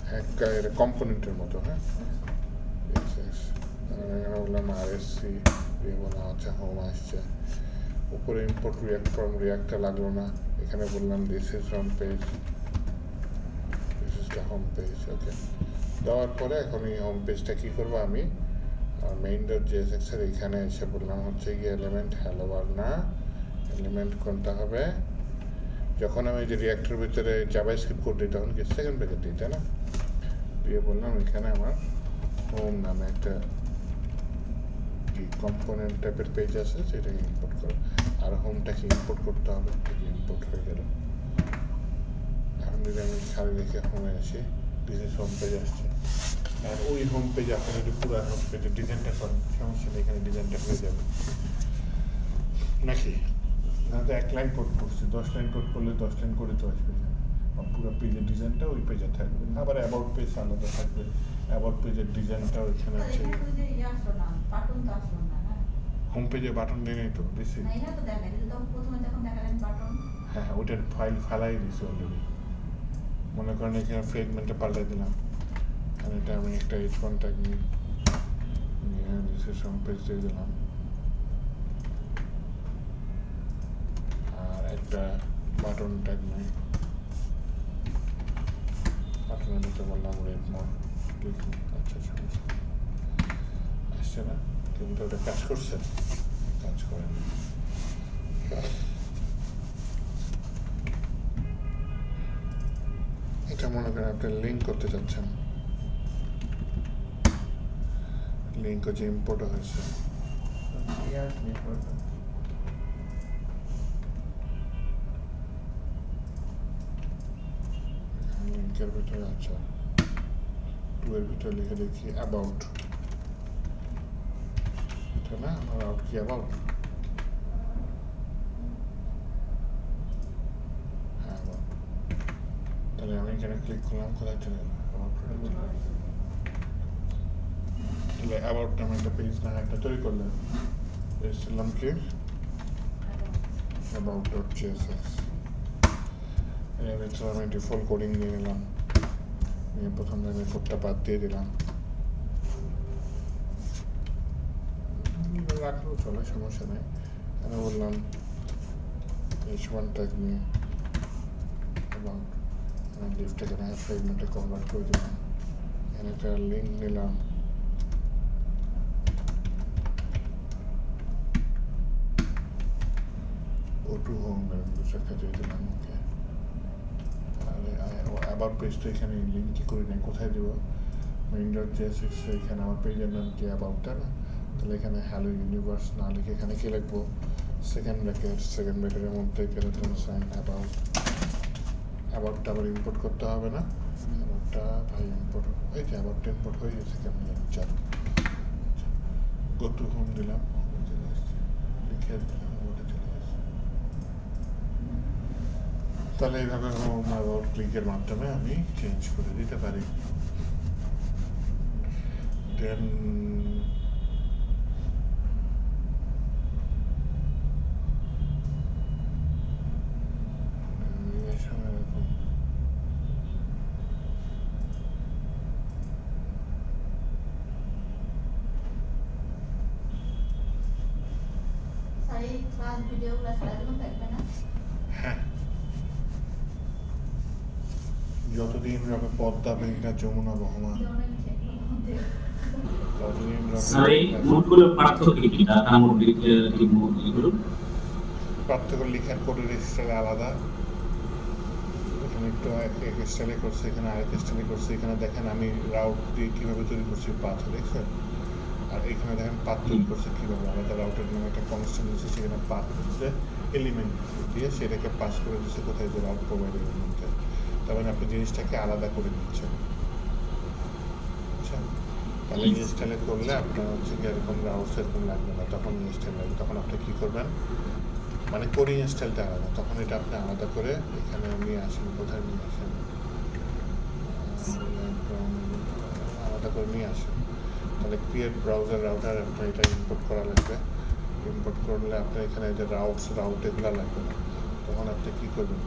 হ্যাঁ এটা কম্পোনেন্টের মতো, হ্যাঁ এখানে বললাম RSC দিয়ে বলা হচ্ছে হোম আসছে, উপরে ইম্পোর্ট রিয়াক্ট ফ্রম রিয়াক্টটা লাগলো না, এখানে বললাম this is home page, this is the home page. Okay, দেওয়ার পরে এখন এই হোম পেজটা কী করবো আমি main.jsx এর এখানে এসে বললাম হচ্ছে গিয়ে এলিমেন্ট হ্যালো ওয়ার্ল্ড না, এলিমেন্ট কোনটা হবে, যখন আমি যে রিয়াক্টের ভিতরে জাভাস্ক্রিপ্ট কোড দিই তখন কি সেকেন্ড ব্র্যাকেট দিই তাই না, দিয়ে বললাম এখানে আমার হোম নামে একটা কি কম্পোনেন্ট টাইপের পেজ আছে সেটাকে ইম্পোর্ট করো, আর হোমটাকে ইম্পোর্ট করতে হবে, ইম্পোর্ট হয়ে গেল। এখন যদি আমি খালি রেখে হোমে আসি, দিস ইজ হোম পেজ আসছে, আর ওই হোম পেজ আপনি যদি পুরো হোম পেজের ডিজাইনটা করেন সমস্যা নেই, এখানে ডিজাইনটা হয়ে যাবে নাকি, না তো এক লাইন কোড করছি, 10 লাইন কোড করলে 10 লাইন করে তো আসবে না, পুরো পেজের ডিজাইনটা ওই পেজে থাকবে, আবার অ্যাবাউট পেজ আলাদা থাকবে, অ্যাবাউট পেজের ডিজাইনটাও এখানে আছে। হোম পেজে বাটন দিয়ে নেই তো দিছি, হ্যাঁ ওইটার ফাইল ফালাই দিছি অলরেডি, মনে করেন এখানে ফ্রেগমেন্টে পাল্টাই দিলাম, আর এটা আমি একটা H1 ট্যাগ নিয়ে ডিসক্রিপশন পেজ দিয়ে দিলাম, আর একটা বাটন ট্যাগ নিই, বাটনের ভিতরে বললাম রেড মোড লিখুন। আচ্ছা সমস্যা আসছে না, কিন্তু ওটা কাজ করছে, কাজ করে না। এটা মনে করেন আপনি লিঙ্ক করতে চাচ্ছেন, লিঙ্ক হচ্ছে ইম্পোর্ট হয়েছে,
ইয়াস নিয়ে করবেন।
লিঙ্কের ভিতরে আচ্ছা 2 এর ভিতরে লিখে দেখি অ্যাবাউট, এটা না আমার আউট কি অ্যাবাউট, হ্যাঁ অ্যাবাউট। তাহলে আমি এখানে ক্লিক করলাম, কোথায় চলে গেল অ্যাবাউট, তাহলে অ্যাবাউট নামে একটা পেজ না একটা তৈরি করলেন, এসেছিলাম কি about.css, এর ভিতরে আমি ডিফল্ট কোডিং নিয়ে নিলাম, নিয়ে প্রথম লাইনের কোডটা বাদ দিয়ে দিলাম, রাখলেও চলে সমস্যা নেই। আমি বললাম H1 ট্যাগ নিয়ে about, আমি লিফটটাকে না ফ্রেগমেন্টে কনভার্ট করে দিলাম, এখানে একটা লিঙ্ক নিলাম, go to home এর একটা দিয়ে দিলাম, ওকে। অ্যাবাউট পেজটা এখানে লিঙ্ক কি করি নাই, কোথায় দেবো, main.js এখানে আমার পেজের নাম কি অ্যাবাউট, তাই না? তাহলে এখানে হ্যালো ইউনিভার্স না লিখে এখানে কি লিখবো, সেকেন্ড ব্র্যাকেটের মধ্যে কেরোথন সাইন অ্যাবাউট, অ্যাবাউটটা আবার ইম্পোর্ট করতে হবে না, অ্যাবাউটটা ভাই ইম্পোর্ট, এই যে অ্যাবাউটটা ইম্পোর্ট হয়ে গেছে, কেমন জানি চালু। গো টু হোম দিলাম, লিখে দিলাম, ওটা চলে গেছে। তাহলে এইভাবে হোম অ্যাবাউট ক্লিকের মাধ্যমে আমি চেঞ্জ করে দিতে পারি। দেন এরকম
স্যার এই ক্লাস ভিডিওগুলো সারাদিনও থাকবে না?
হ্যাঁ, যতদিন রবে পদ্মা মেঘনা যমুনা বহমান,
জমেন সেগুলোর মধ্যে
ততদিন
স্যার
রবে
এই মোডগুলোর পার্থক্য কি, ডাটা মোড, ডিক্লেয়ারেটিভ মোড এগুলো?
পার্থক্য লিখার কোডের স্টাইল আলাদা, এখানে একটু এক স্টাইলে করছে, এখানে আরেক স্টাইলে করছে, এখানে দেখেন আমি রাউট দিয়ে কীভাবে তৈরি করছি পাথ, দেখছেন? আর এখানে দেখেন পাথ তৈরি করছে কীভাবে, আলাদা রাউটের নামে একটা কনস্ট্যান্ট দিচ্ছে, সেখানে পাথ হচ্ছে এলিমেন্ট দিয়ে সেটাকে পাস করে দিচ্ছে কোথায়, যে রাউট প্রোভাইডারের মধ্যে, তার মানে আপনি জিনিসটাকে আলাদা করে দিচ্ছেন, বুঝছেন? তাহলে এই স্টাইলে করলে আপনার হচ্ছে কি এরকম রাউট সেরকম লাগবে না, তখন এই স্টাইল লাগবে, তখন আপনি কী করবেন, মানে কোডিং স্টাইলটা আলাদা, তখন এটা আপনি আলাদা করে এখানে নিয়ে আসেন, কোথায় নিয়ে আসেন, আলাদা করে নিয়ে আসেন। তাহলে ক্রিয়েট ব্রাউজার রাউটার আপনার এটা ইম্পোর্ট করা লাগবে, ইম্পোর্ট করলে আপনার এখানে যে রাউট এগুলো লাগবে না, তখন আপনি কী করবেন,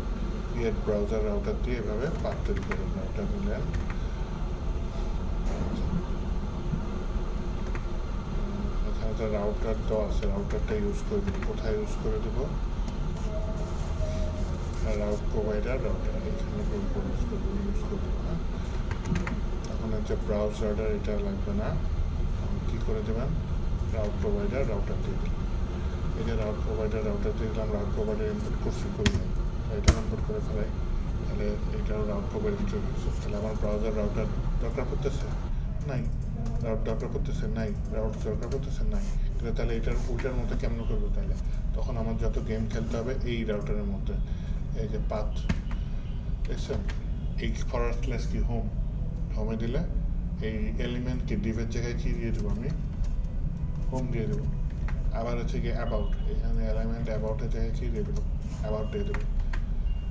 ক্রিয়েট ব্রাউজার রাউটার দিয়ে এভাবে পাথ তৈরি করবেন, রাউটার নিলেন, এখানে তো রাউটার তো আছে, রাউটারটা ইউজ করে দেবো, কোথায় ইউজ করে দেবো, রাউট প্রোভাইডার রাউটার, এখানে ইউজ করে দেবো, হ্যাঁ। এখন হচ্ছে ব্রাউজ রাউটার, এটা লাগবে না, কী করে দেবেন, রাউট প্রোভাইডার রাউটার দিয়ে দিলাম, এই যে রাউট প্রোভাইডার রাউটার দিয়ে দিলাম, রাউট প্রোভাইডার ইম্পোর্ট করছি করি নাই, এটা ইম্পোর্ট করে ফেলাই, তাহলে এটাও রাউট প্রোভাইডার চলে গেছে। তাহলে আমার ব্রাউজার রাউটার দরকার পড়তেছে নাই, রাউট দরকার পড়তেছে নাই, রাউট দরকার পড়তেছে নাই, কিন্তু তাহলে এটার ওইটার মধ্যে কেমন করবো, তাহলে তখন আমার যত গেম খেলতে হবে এই রাউটারের মধ্যে, এই যে পাথ দেখছেন, এই ফরওয়ার্ড স্ল্যাশ কি হোমে দিলে এই এলিমেন্টকে ডিভের জায়গায় কী দিয়ে দেবো, আমি হোম দিয়ে দেবো, আবার হচ্ছে কি অ্যাবাউট, এখানে এলিমেন্ট অ্যাবাউটের জায়গায় কী দিয়ে দেবো, অ্যাবাউট দিয়ে দেবো,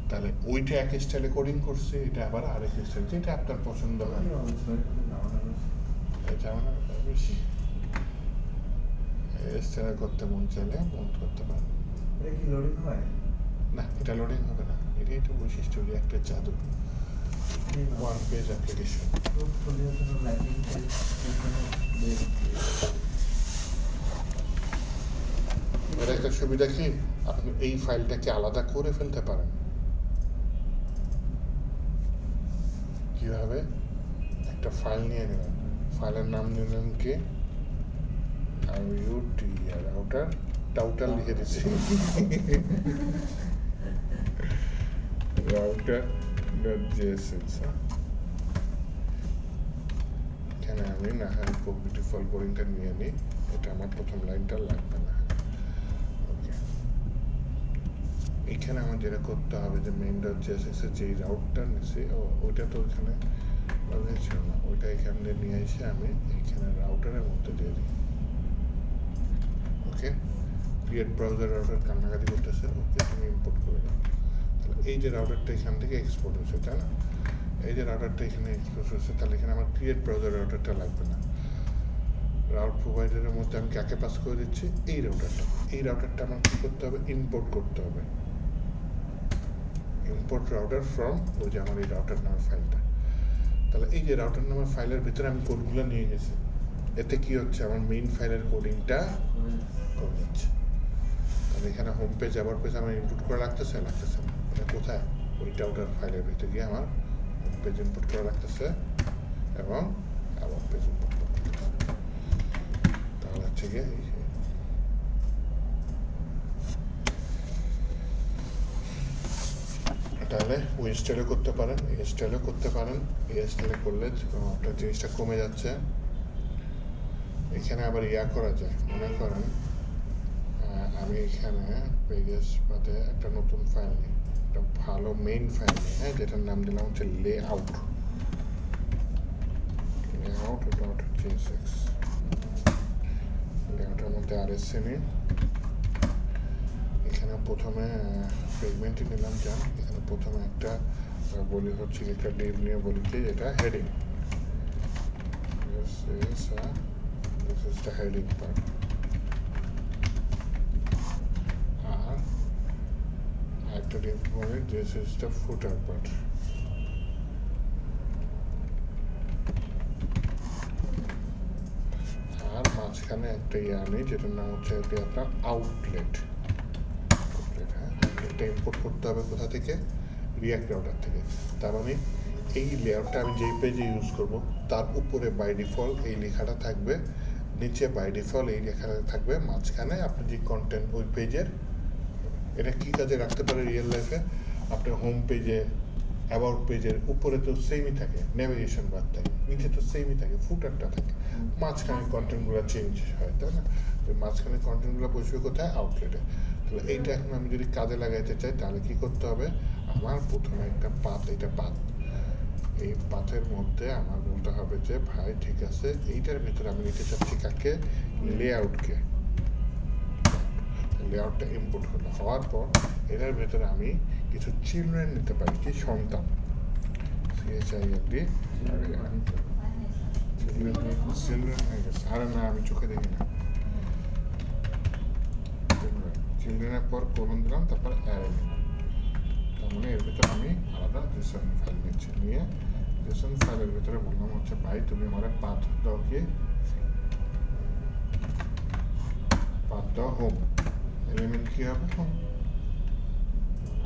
তাহলে ওইটা এক স্টাইলে কোডিং করছে, এটা আবার আরেক স্টাইল, যেটা আপনার পছন্দ হয়, এটা আমার বেশি স্টাইলে করতে মন চাইলে মন করতে পারেন।
এটা কি লোডিং হয়?
না, এটা লোডিং হবে না, এটাই তো বৈশিষ্ট্য, একটা জাদু। One page application.
পোর্টফোলিওর জন্য ল্যান্ডিং পেজ
এর একটা সুবিধা কি, আপনি এই ফাইলটাকে আলাদা করে ফেলতে পারেন। কিভাবে? একটা ফাইল নিয়ে নিলেন, ফাইলের নাম নিলেন কি রাউটার, টাউটার লিখে দিচ্ছি router.jsx। এখানে আমি না হয় ডিফল্ট বোরিংটা নিয়ে নিই, এটা আমার প্রথম লাইনটা লাগবে না। ওকে, এখানে আমার যেটা করতে হবে যে main.jsx এর যে রাউটটা নিছি, ওইটা তো ওইখানে ছিল না, ওইটা এখান দিয়ে নিয়ে এসে আমি এইখানে রাউটারের মধ্যে দিয়ে দিই। ওকে, ক্রিয়েট ব্রাউজার রাউটার কান্নাকাটি করতেছে, ওকে তুমি ইম্পোর্ট করে দাও। তাহলে এই যে রাউটারটা এখান থেকে এক্সপোর্ট হয়েছে, তাই না? এই যে রাউটারটা এখানে এক্সপোর্ট হয়েছে, তাহলে এখানে আমার ক্রিয়েট ব্রাউজার রাউটারটা লাগবে না। রাউট প্রোভাইডারের মধ্যে আমি কাকে পাস করে দিচ্ছি? এই রাউটারটা। এই রাউটারটা আমার কী করতে হবে? ইম্পোর্ট করতে হবে। ইম্পোর্ট রাউটার ফ্রম ওই যে আমার এই রাউটার নামের ফাইলটা। তাহলে এই যে রাউটার নামের ফাইলের ভিতরে আমি কোডগুলো নিয়ে গেছি, এতে কি হচ্ছে? আমার মেইন ফাইলের কোডিংটা করে যাচ্ছে। তাহলে এখানে হোম পেজ, অ্যাবাউট পেজ আমার ইনপুট করা লাগতেছে না? এটা কোথায়? ওই রাউটার ফাইলের ভিতরে গিয়ে আমার হোম পেজ ইনপুট করা লাগতেছে এবং অ্যাবাউট পেজ ইনপুট করা লাগতেছে। তাহলে হচ্ছে গিয়ে তাহলে ওই স্টাইলে করতে পারেন, এই স্টাইলেও করতে পারেন। এই স্টাইলে করলে আপনার জিনিসটা কমে যাচ্ছে। এখানে আবার ইয়া করা যায়, মনে করেন আমি এখানে পেজেস বাদে একটা নতুন ফাইল নিই, একটা ভালো মেইন ফাইল নিই, হ্যাঁ, যেটার নাম দিলাম হচ্ছে layout.jsx। লেআউটের মধ্যে RSC নিই, এখানে প্রথমে ফ্রেগমেন্টই নিলাম। যান এখানে প্রথমে একটা বলি হচ্ছে একটা ডিভ নিয়ে বলি কি এটা heading, this is the heading part। আর একটা ডিভ বলি this is the footer part। আর মাঝখানে একটা ইয়া নেই যেটার নাম হচ্ছে আপনার আউটলেট। এটা ইম্পোর্ট করতে হবে কোথা থেকে? রিয়াক্ট রাউটার থেকে। তার মানে এই লেআউটটা আমি যেই পেজে ইউজ করব তার উপরে বাই ডিফল্ট এই লেখাটা থাকবে, নিচে বাই ডিফল্ট এই লেখাটা থাকবে, মাঝখানে আপনি যে কন্টেন্ট ওই পেজের। এটা কী কাজে রাখতে পারে রিয়েল লাইফে? আপনার হোম পেজে, অ্যাবাউট পেজের উপরে তো সেমই থাকে, নেভিগেশন বার থাকে, নিচে তো সেমই থাকে, ফুটারটা থাকে, মাঝখানে কন্টেন্টগুলো চেঞ্জ হয়, তাই না? ওই মাঝখানে কন্টেন্টগুলো বসবে কোথায়? আউটলেটে। তাহলে এইটা এখন আমি যদি কাজে লাগাইতে চাই তাহলে কি করতে হবে? আমার প্রথমে একটা পাথ, এটা পাথ, এই পাথের মধ্যে আমার বলতে হবে যে ভাই ঠিক আছে, এইটার ভিতরে আমি নিতে চাচ্ছি কাকে? লেআউটকে। লেআউটটা ইম্পোর্ট হলো, হওয়ার পর এটার ভেতরে আমি কিছু চিলড্রেন নিতে পারি, কি সন্তান, CHILD। চিলড্রেন হয়ে গেছে, আরে না আমি চোখে দেখি না। চিলড্রেনের পর কোলন দিলাম, তারপর অ্যারে দিলাম। তার মানে এর ভিতরে আমি আলাদা জেসন ফাইল নিচ্ছি, নিয়ে জেসন ফাইলের ভিতরে বললাম হচ্ছে ভাই তুমি আমার পাথ দাও, কি পাথ দাও হোম, এলিমেন্ট কী হবে? হোম।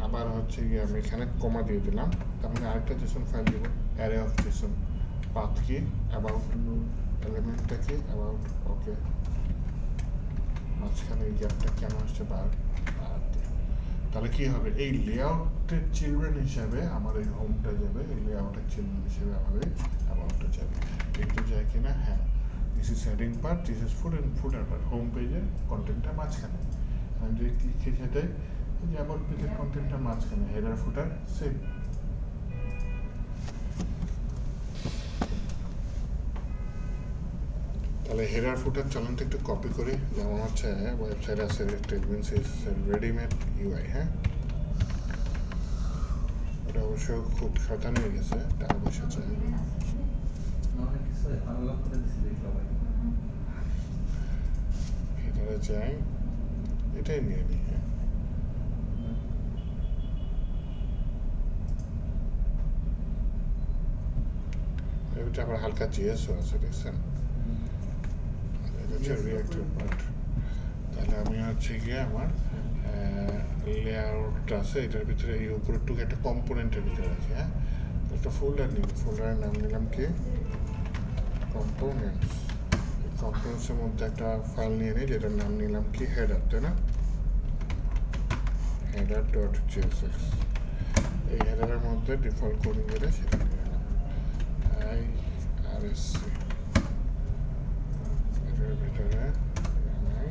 আবার হচ্ছে গিয়ে আমি এখানে কমা দিয়ে দিলাম, তার মানে আরেকটা জেসন ফাইল দিব, অ্যারে অফ জেসন, পাথ কি, অ্যাবাউট, এলিমেন্টটা কি, অ্যাবাউট। ওকে, মাঝখানে এই গ্যাপটা কেন আসছে? তাহলে কি হবে? এই লেআউটের চিলড্রেন হিসাবে আমার এই হোমটা যাবে, এই লেআউটের চিলড্রেন হিসেবে আমার এই অ্যাবাউটটা যাবে। কিন্তু যায় কিনা? হ্যাঁ, this is heading part, this is footer part, home পেজের কন্টেন্টটা মাঝখানে। আমি যদি ক্লিক সেটাই যে অ্যাবাউট পেজের কন্টেন্টটা মাঝখানে, হেডার ফুটার সেম। তাহলে হেডার ফুটার চলনটা একটু কপি করি, যেমন হচ্ছে ওয়েবসাইট আছে রেডিমেড ইউআই, হ্যাঁ, ওটা অবশ্য খুব শয়তান হয়ে গেছে, টাকা পয়সা চাই।
অনেক কিছু আনলক করে দিছি দেখলাম।
হেডারে যাই, এটাই নিয়ে নিই। হ্যাঁ, ভিতরে আবার হালকা জিএসও আছে, দেখছেন? এটা হচ্ছে রিয়াক্টিভ পার্ট। তাহলে আমি হচ্ছে গিয়ে আমার লেআউট আছে, এটার ভিতরে এই উপরের টুকু একটা কম্পোনেন্টের ভিতরে আছে। হ্যাঁ, একটা ফোল্ডার নিই, ফোল্ডারের নাম নিলাম কি কম্পোনেন্টস। কম্পোনেন্টসের মধ্যে একটা ফাইল নিয়ে নিই যেটার নাম নিলাম কি হেডার, তাই না? Header dot GSX. এই হেডারের মধ্যে ডিফল্ট কোডিং যেটা সেটা নিয়ে নিলাম IRSC। এটার ভিতরে আমি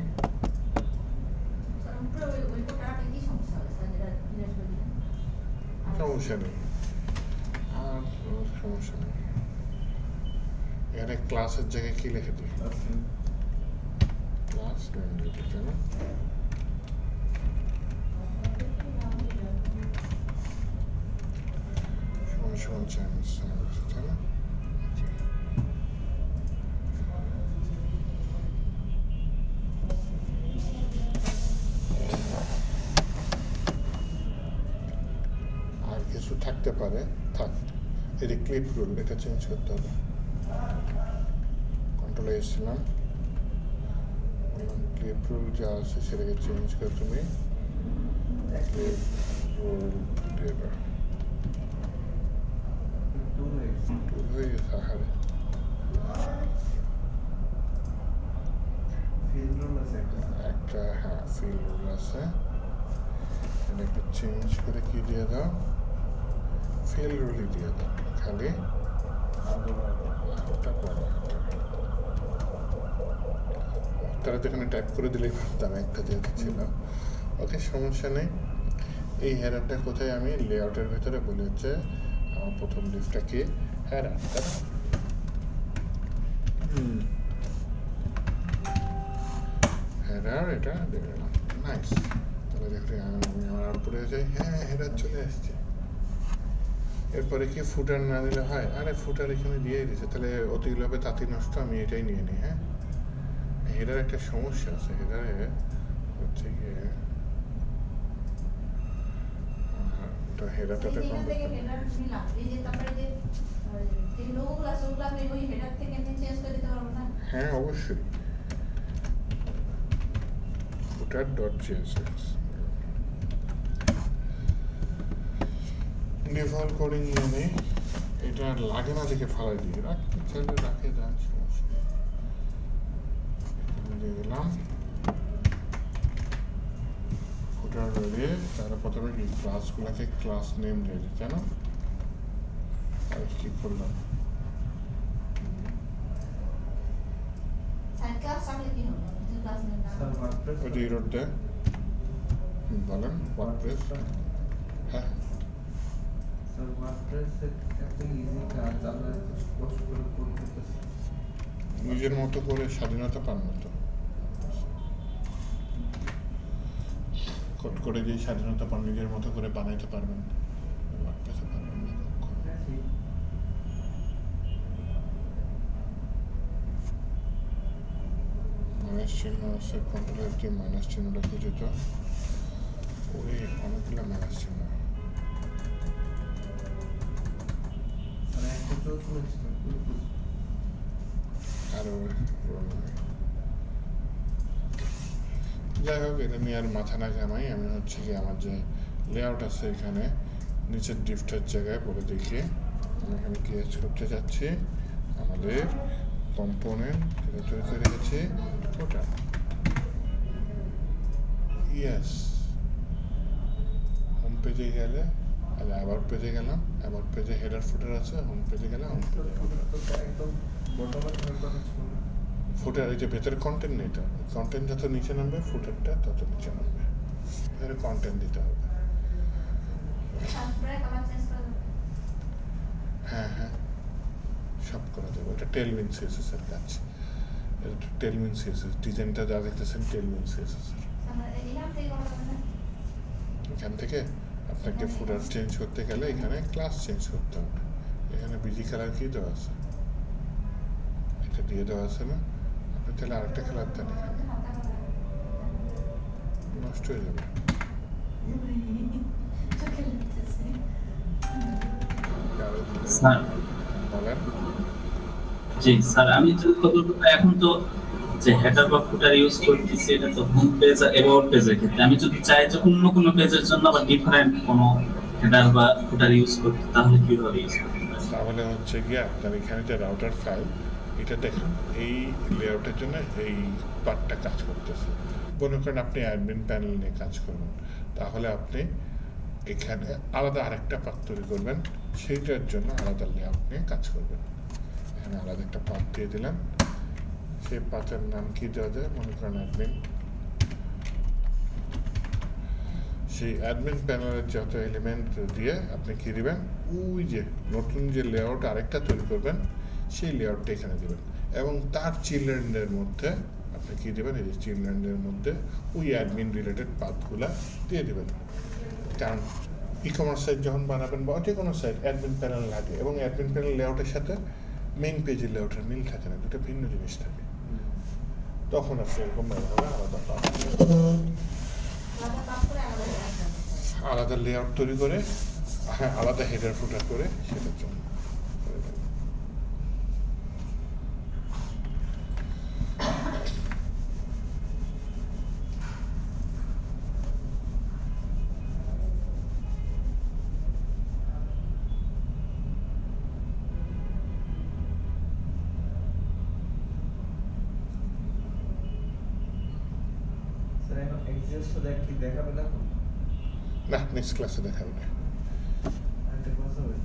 স্যার উপরে ওই কোটাটা কি সমস্যা হবে স্যার, যেটা ডিলিট করে দিলেন?
সমস্যা নেই, আর কোনো সমস্যা নেই। এখানে ক্লাসের জায়গায় কি লিখে দিই? ক্লাস নেম দিতে, তাই না? সমান চ্যানেল, তাই না? আর কিছু থাকতে পারে, থাক। এই যে ক্লিপ রুল, এটা চেঞ্জ করতে হবে। কন্ট্রোল এসেছিলাম, ক্লিপ রুল যা আছে সেটাকে চেঞ্জ করে তুমি ক্লিপ রুল দিয়ে দাও। টুল হয়ে গেছে, আহারে। একটা হ্যাঁ ফিল রুল আছে, এটাকে চেঞ্জ করে কি দিয়ে দাও, ফিল রুলই দিয়ে দাও। খালি তারা তো এখানে টাইপ করে দিলেই পারতাম, একটা দিয়ে দিচ্ছিলাম। ওকে, সমস্যা নেই। এই হেডারটা কোথায়, আমি লেআউটের ভিতরে বলে হচ্ছে আমার প্রথম লিস্টটা কি হেডার, তাই না? হেডার এটা দিয়ে দিলাম, নাইস। তাহলে দেখতে আমি আমার উপরে যাই, হ্যাঁ হেডার চলে আসছে। এরপরে কি ফুটার না দিলে হয়? আরে ফুটার এখানে দিয়ে দিচ্ছে, তাহলে অতি লোভে তাঁতি নষ্ট, আমি এটাই নিয়ে নিই। হ্যাঁ, হেডার একটা সমস্যা আছে, হেডারে হচ্ছে গিয়ে হেডারটাতে
এইখান থেকে হেডার নিলাম, এই যে তারপরে যে লোগোগুলো আছে ওগুলো আমি ওই হেডার থেকে এমনি চেঞ্জ করে দিতে পারবো না?
হ্যাঁ অবশ্যই, ফুটার ডট জিএসএক্স ডিফল্ট কোডিং নিয়ে নেই। এটা লাগে না দেখে ফালাই দিই, রাখতে চাইলে রাখে যান, সমস্যা নেই। দিয়ে দিলাম ফুটার দিয়ে, তারপর প্রথমে কি ক্লাসগুলোকে ক্লাস নেম দিয়ে দিই, কেন? আর কি করলাম,
স্যার ক্লাস রাখলে কি হবে? যে ক্লাস নেম না
ওই যে ইরোড দেয়। বলেন ওয়ার্ডপ্রেস। হ্যাঁ নিজের মতো করে স্বাধীনতা পান না তো, কোড করে যে স্বাধীনতা পান, নিজের মতো করে বানাইতে পারবেন, ওয়ার্ডপ্রেসে পারবেন না কখনো। মাইনাস চিহ্ন আছে, কন্ট্রোল দিয়ে মাইনাস চিহ্নটা খুঁজে তো, ওই অনেকগুলো মাইনাস চিহ্ন। আরো যাই হোক, এটা নিয়ে আর মাথা না ঘামাই। আমি হচ্ছে কি আমার যে লেআউট আছে এখানে নিচের ডিফটের জায়গায় বলে দেখি আমি এখানে ক্রিয়েট করতে যাচ্ছি আমাদের কম্পোনেন্ট, যেটা তৈরি করে রেখেছি ওটা। ইয়েস, হোম পেজে গেলে, আবার পেজে গেলাম, আবার পেজে হেডার ফুটার আছে, হোম পেজে গেলাম, হোম পেজে ফুটার এই যে ভেতরে কন্টেন্ট নেই, তো কন্টেন্ট যত নিচে নামবে ফুটারটা তত নিচে নামবে। এখানে কন্টেন্ট দিতে হবে।
তারপরে কালার চেঞ্জ করে দেবো?
হ্যাঁ হ্যাঁ, সব করে দেবো। এটা টেলউইন্ড সিএসএস এর কাজ। এটা টেলউইন্ড সিএসএস ডিজাইনটা যা দেখতেছেন, টেলউইন্ড সিএসএস এর।
আমরা এখান থেকে করা যাবে না?
এখান থেকে আপনাকে ফুটার চেঞ্জ করতে গেলে এখানে ক্লাস চেঞ্জ করতে হবে। এখানে বিজি কালার কি দেওয়া আছে, এটা দিয়ে দেওয়া আছে না? আপনি তাহলে আরেকটা কালার দেন, এখানে নষ্ট হয়ে যাবে।
স্যার
বলেন।
জি স্যার, আমি যতটুকু এখন তো যে হেডার বা ফুটার ইউজ করতেছি এটা তো হোম পেজ আর অ্যাবাউট পেজের ক্ষেত্রে। আমি যদি চাই যে অন্য কোনো পেজের জন্য আবার ডিফারেন্ট কোনো হেডার বা ফুটার ইউজ করতে, তাহলে কিভাবে ইউজ করতে পারি?
তাহলে হচ্ছে গিয়ে আপনার এখানে যে রাউটার ফাইল, এটা দেখুন এই লেআউটের জন্য এই পার্টটা কাজ করতেছে। মনে করেন আপনি অ্যাডমিন প্যানেল নিয়ে কাজ করবেন, তাহলে আপনি এখানে আলাদা আরেকটা পার্ট তৈরি করবেন, সেইটার জন্য আলাদা লেআউট নিয়ে কাজ করবেন। এখানে আলাদা একটা পাথ দিয়ে দিলাম, সেই পাথের নাম কি দেওয়া যায়, মনে করেন অ্যাডমিন। সেই অ্যাডমিন প্যানেলের যত এলিমেন্ট দিয়ে আপনি কি দিবেন, ওই যে নতুন যে লেআউট আরেকটা তৈরি করবেন সেই লেআউটটা এখানে দিবেন, এবং তার চিলড্রেনের মধ্যে আপনি কি দেবেন, এই যে চিলড্রেনের মধ্যে ওই অ্যাডমিন রিলেটেড পাথগুলা দিয়ে দেবেন। কারণ ই কমার্স সাইট যখন বানাবেন বা যে কোনো সাইট অ্যাডমিন প্যানেল লাগে, এবং অ্যাডমিন প্যানেল লেআউটের সাথে মেইন পেজের লেআউটের মিল থাকে না, দুটো ভিন্ন জিনিস থাকে। তখন আপনি এরকম ব্যবহারে আলাদা পাথ,
আলাদা কাজ করে আলাদা রাখতে হবে।
আলাদা লেআউট তৈরি করে, হ্যাঁ আলাদা হেডার ফুটার করে সেটার জন্য করে দেবেন।
স্যার এখন এক্সিস্টটা কি দেখাবে না তো?
না, নেক্সট ক্লাসে দেখাবে না।
আরেকটা ক্লাস হবে?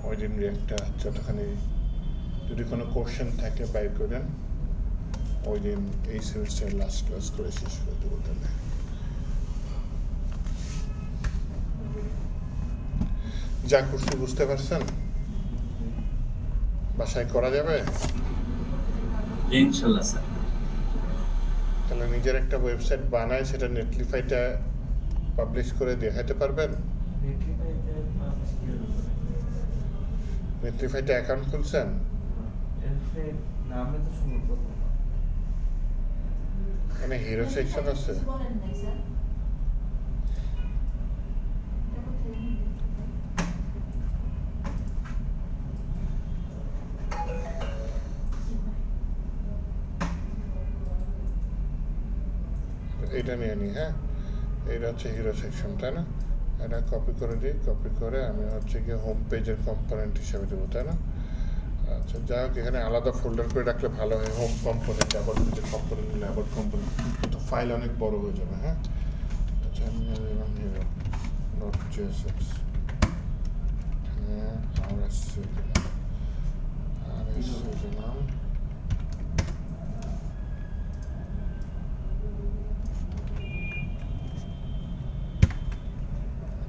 ওই দিন একটা যতখানি যদি কোনো কোশ্চেন থাকে বাইর করেন, ওই দিন এই সেমিস্টার লাস্ট ক্লাস করে শেষ করে দেবো তাহলে। যা করছি বুঝতে পারছেন? বাসায় করা যাবে?
ইনশাল্লাহ স্যার।
তাহলে নিজের একটা ওয়েবসাইট বানায় সেটা নেটলিফাইটা পাবলিশ করে দেখাতে পারবেন?
নেটলিফাইতে পাবলিশ কি হবে?
নেটলিফাইটা অ্যাকাউন্ট খুলছেন?
এরফে নামে তো শুনুন প্রথম।
এখানে হিরো সেকশন আছে।
কিছু বলেন নাই স্যার। এটা কোথায় জানি
এটা নিয়ে নিই, হ্যাঁ এটা হচ্ছে হিরো সেকশন, তাই না? এটা কপি করে দিই, কপি করে আমি হচ্ছে গিয়ে হোম পেজের কম্পোনেন্ট হিসাবে দেবো, তাই না? আচ্ছা, যাই হোক এখানে আলাদা ফোল্ডার করে রাখলে ভালো হয়, হোম কম্পোনেন্ট, আবার পেজের কম্পোনেন্ট, আবার কম্পোনেন্ট, তো ফাইল অনেক বড় হয়ে যাবে। হ্যাঁ, আচ্ছা আমি দিলাম হিরো ডট জেএসএক্স, হ্যাঁ আরএসসি দিলাম, আরএসসি দিলাম,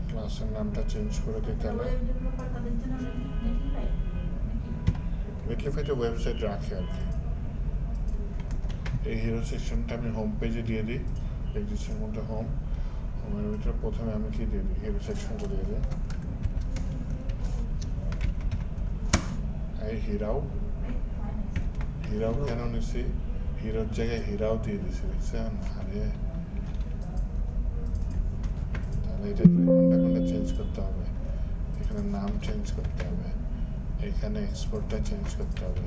ক্লাসের নামটা চেঞ্জ করে দিই তাহলে।
ওয়েব ডেভেলপার তাদের জন্য নেটলিফাই নাকি?
নেটলিফাইটা ওয়েবসাইট রাখে আর কি। এই হিরো সেকশনটা আমি হোম পেজে দিয়ে দিই, পেজের মধ্যে হোমের ভিতরে প্রথমে আমি কি দিয়ে দিই, হিরো সেকশনটা দিয়ে দিই। এই হিরাও কেন নিছি, হিরোর জায়গায় হিরাও দিয়ে দিছি, দেখছেন? আরে তাহলে এটা কোনটা কোনটা চেঞ্জ করতে হবে, এখানে নাম চেঞ্জ করতে হবে, এখানে এক্সপোর্টটা চেঞ্জ করতে হবে,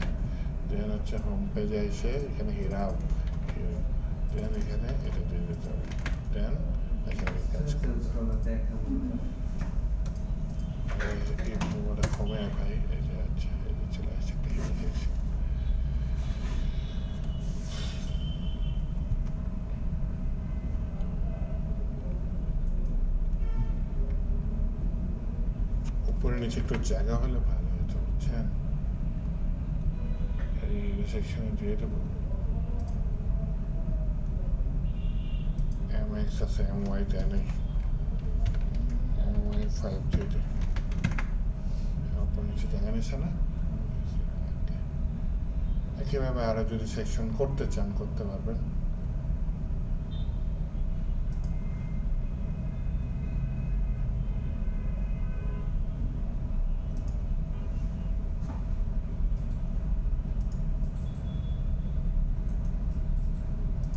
দেন হচ্ছে হোম পেজে এসে এখানে হিরাও, দেন এখানে এটা দিয়ে দিতে হবে, দেন এখানে কাজ
সেলস করা দেখাবো।
এই মোবাইলটা কমে ভাই, এই যে আচ্ছা এই যে চলে আসছে একটা হিরো সেকশন। উপরে নিচে একটু জায়গা হলে ভালো হতো, বুঝছেন? এই সেকশনে দিয়ে দেবো, এমএক্স আছে, এমওয়াই দেয় নেই, এমওয়াই 5 দিয়ে দিই, উপর নিচে জায়গা নিছে না? একইভাবে আরো যদি সেকশন করতে চান করতে পারবেন।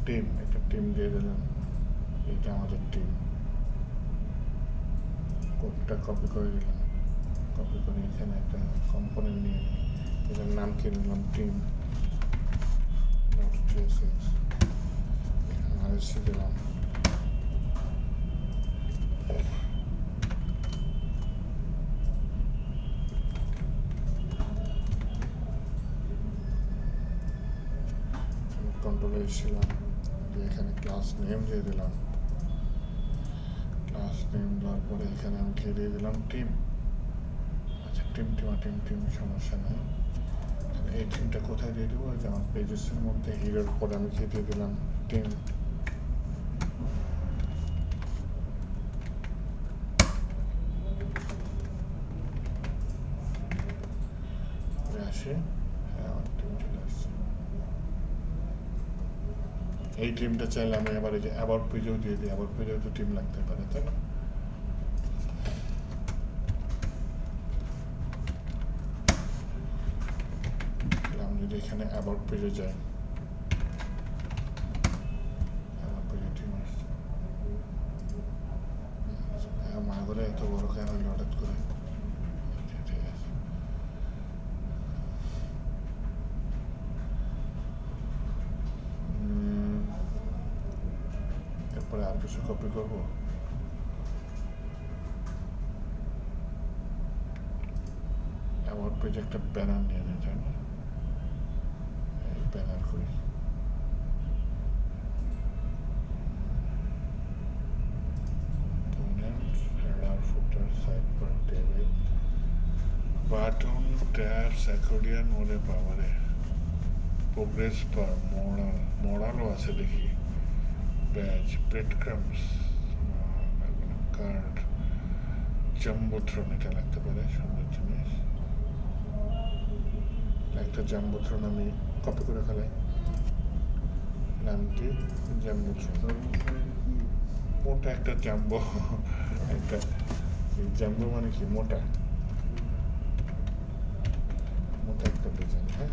টিম, একটা টিম দিয়ে দিলাম, এটা আমাদের টিম, কোডটা কপি করে দিলাম, কপি করে এখানে একটা কম্পোনেন্ট নিয়ে নিই, এটার নাম কি নিলাম টিম নট ট্রেসেস আরএসসি দিলাম কন্ট্রোলে এসেছিলাম দিয়ে এখানে ক্লাস নেম দিয়ে দিলাম ক্লাস নেম দেওয়ার পরে এখানে আমি কি দিয়ে দিলাম টিম আচ্ছা টিম সমস্যা নেই এই টিমটা কোথায় দিয়ে দেবো যে আমার পেজেসের মধ্যে হিরোর পরে আমি কি দিয়ে দিলাম টিম আসে হ্যাঁ আমার টিম চলে আসছে এই টিমটা চাইলে আমি আবার এই যে অ্যাবাউট পেজেও দিয়ে দিই অ্যাবাউট পেজেও তো টিম লাগতে পারে তাই না আমি যদি এখানে অ্যাবাউট পেজে যাই অ্যাবাউট পেজে টিম আসছে মা বলে এত বড় কেন হইল হঠাৎ করে ঠিক আছে এরপরে আর কিছু কপি করবো অ্যাবাউট পেজে একটা ব্যানার নিয়ে নিই তাই না এই ব্যানার করি header footer sidebar table button tabs accordion ওরে বাবারে progress bar moral আছে দেখি badge breadcrumbs card jumbotron এটা লাগতে পারে সুন্দর জিনিস একটা জাম্বোট্রন আমি কপি করে ফেলাই নামটি জাম্বোট্রন মোটা একটা জাম্বো একটা জাম্বো মানে কি মোটা মোটা একটা ডিজাইন হ্যাঁ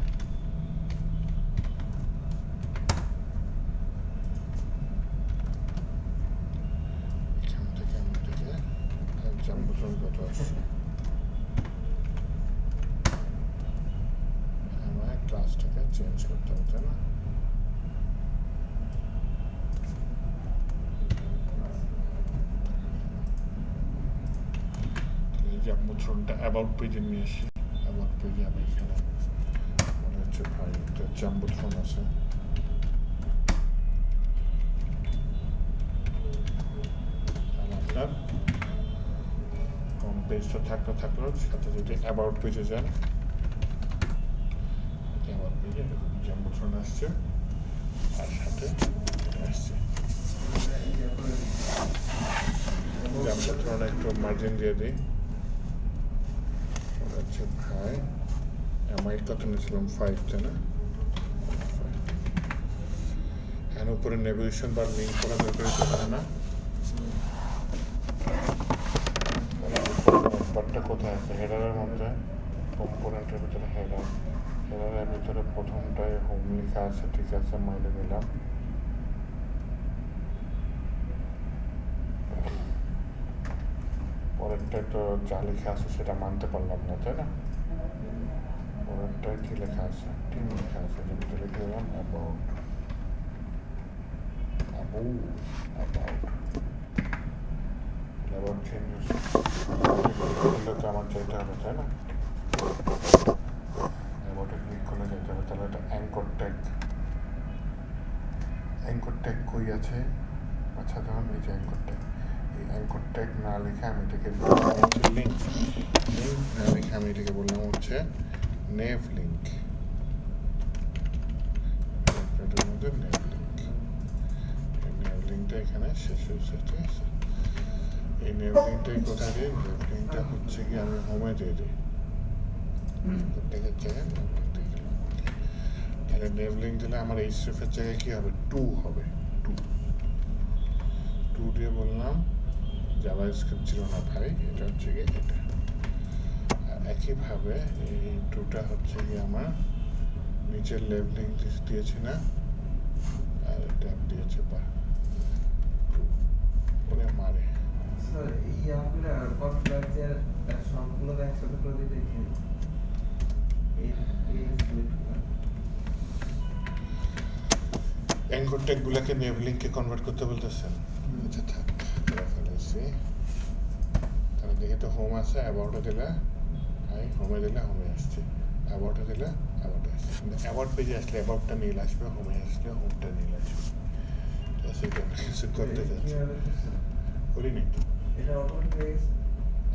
এখান থেকে আমি এটাকে জাম্বোট্রন কত আসছে আমার ক্লাসটাকে চেঞ্জ করতে হবে তাই না জাম্বোট্রনটা অ্যাবাউট পেজে নিয়ে আসি অ্যাবাউট পেজে আমি এখানে মনে হচ্ছে ভাই একটা জাম্বোট্রন আছে আপনার হোম পেজটা থাকলো সাথে যদি অ্যাবাউট পেজে যান অ্যাবাউট পেজে জাম্বোট্রন আসছে আর সাথে আসছে জাম্বোট্রন একটু মার্জিন দিয়ে দিই আচ্ছা ভাই আমার কত নিয়েছিলাম 5 তাই না এর উপরে নেভিগেশন বার লিঙ্ক করা দরকার হতে না বারটা কোথায় আছে হেডারের মধ্যে কম্পোনেন্টের ভিতরে হেডারের ভিতরে প্রথমটায় হোম লেখা আছে ঠিক আছে মাইলে নিলাম পরেরটায় তো যা লেখা আছে সেটা মানতে পারলাম না তাই না পরেরটায় কি লেখা আছে টিম লেখা আছে যেটা লিখে দিলাম অ্যাবাউট চেঞ্জ তো আমার চাইতে হবে তাই না অ্যাবাউটে ক্লিক করলে যেতে হবে তাহলে এটা অ্যাঙ্কর ট্যাগ কই আছে আচ্ছা ধরুন এই যে অ্যাঙ্কর ট্যাগ না লিখে আমি এটাকে লিঙ্ক না লিখে আমি এটাকে বললাম হচ্ছে নেভ লিঙ্ক এটার মধ্যে নেভ লিঙ্কটা এখানে শেষ হয়েছে ঠিক আছে এই নেভ লিঙ্কটাই কোথায় দিই নেভ লিঙ্কটা হচ্ছে কি আমি হোমে দিয়ে দিই প্রত্যেকের জায়গায় নেভ লিঙ্ক দিয়ে দিলাম তাহলে নেভ লিঙ্ক দিলে আমার এই স্ট্রিপের জায়গায় কি হবে 2 হবে 2 দিয়ে বললাম জাভাস্ক্রিপ্ট ছিল না ভাই এটা হচ্ছে কি এটা একইভাবে এই 2টা হচ্ছে কি আমার নিচের লেভেলিং দিয়েছি না আর ট্যাব দিয়েছে বা ওরে মারে
স্যার এই ইয়াগুলো কনফিগারেশন সবগুলো একসাথে করে দিতে কি এই স্লিপটা
অ্যাঙ্কর ট্যাগগুলোকে নেভ লিঙ্কে কনভার্ট করতে বলতেছেন। আচ্ছা থাক, করে ফেলেছি। তাহলে দেখি তো হোম আছে, অ্যাবাউটে দিলে হোমে দিলে হোমে আসছে, অ্যাবাউটে দিলে অ্যাবাউটে আসছে। কিন্তু অ্যাবাউট পেজে আসলে অ্যাবাউটটা নীল আসবে, হোমে আসলে হোমটা নীল আসবে। তো সেটা আমরা কিছু করতে চাচ্ছি,
কিভাবে করছেন?
করিনি।
এটা অটোমেটিক হয়ে গেছে?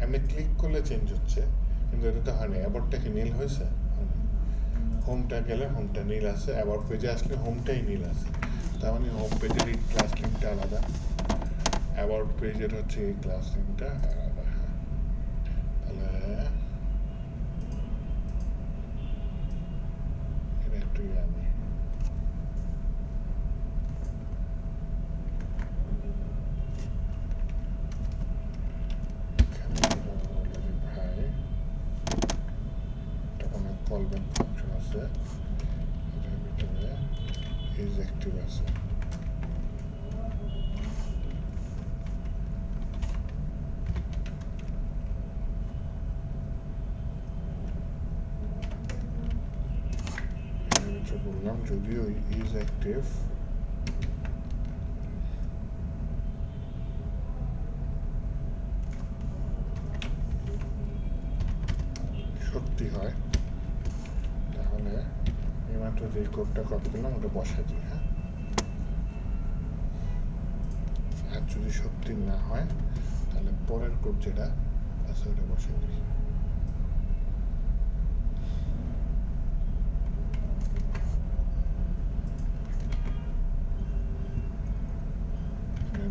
এমনি ক্লিক করলে চেঞ্জ হচ্ছে, কিন্তু এটা তো হয়নি। অ্যাবাউটটা কি নীল হয়েছে? হয়নি। হোমটা গেলে হোমটা নীল আছে, অ্যাবাউট পেজে আসলে হোমটাই নীল আছে। তার মানে হোম পেজের এই ক্লাস লিঙ্কটা আলাদা, অ্যাবাউট পেজের হচ্ছে এই ক্লাস লিঙ্কটা আলাদা। হ্যাঁ, তাহলে এটা একটু আমি ভাই তখন কল ব্যাক ফাংশন আছে, এটার ভিতরে ইজ অ্যাক্টিভ আছে। বললাম যদিও ইজ অ্যাক্টিভ, সত্যি হয়, তাহলে এইমাত্র যে কোডটা কপি করলাম ওটা বসা দিই। হ্যাঁ, আর যদি সত্যি না হয় তাহলে পরের কোড যেটা আছে ওটা বসে দিই।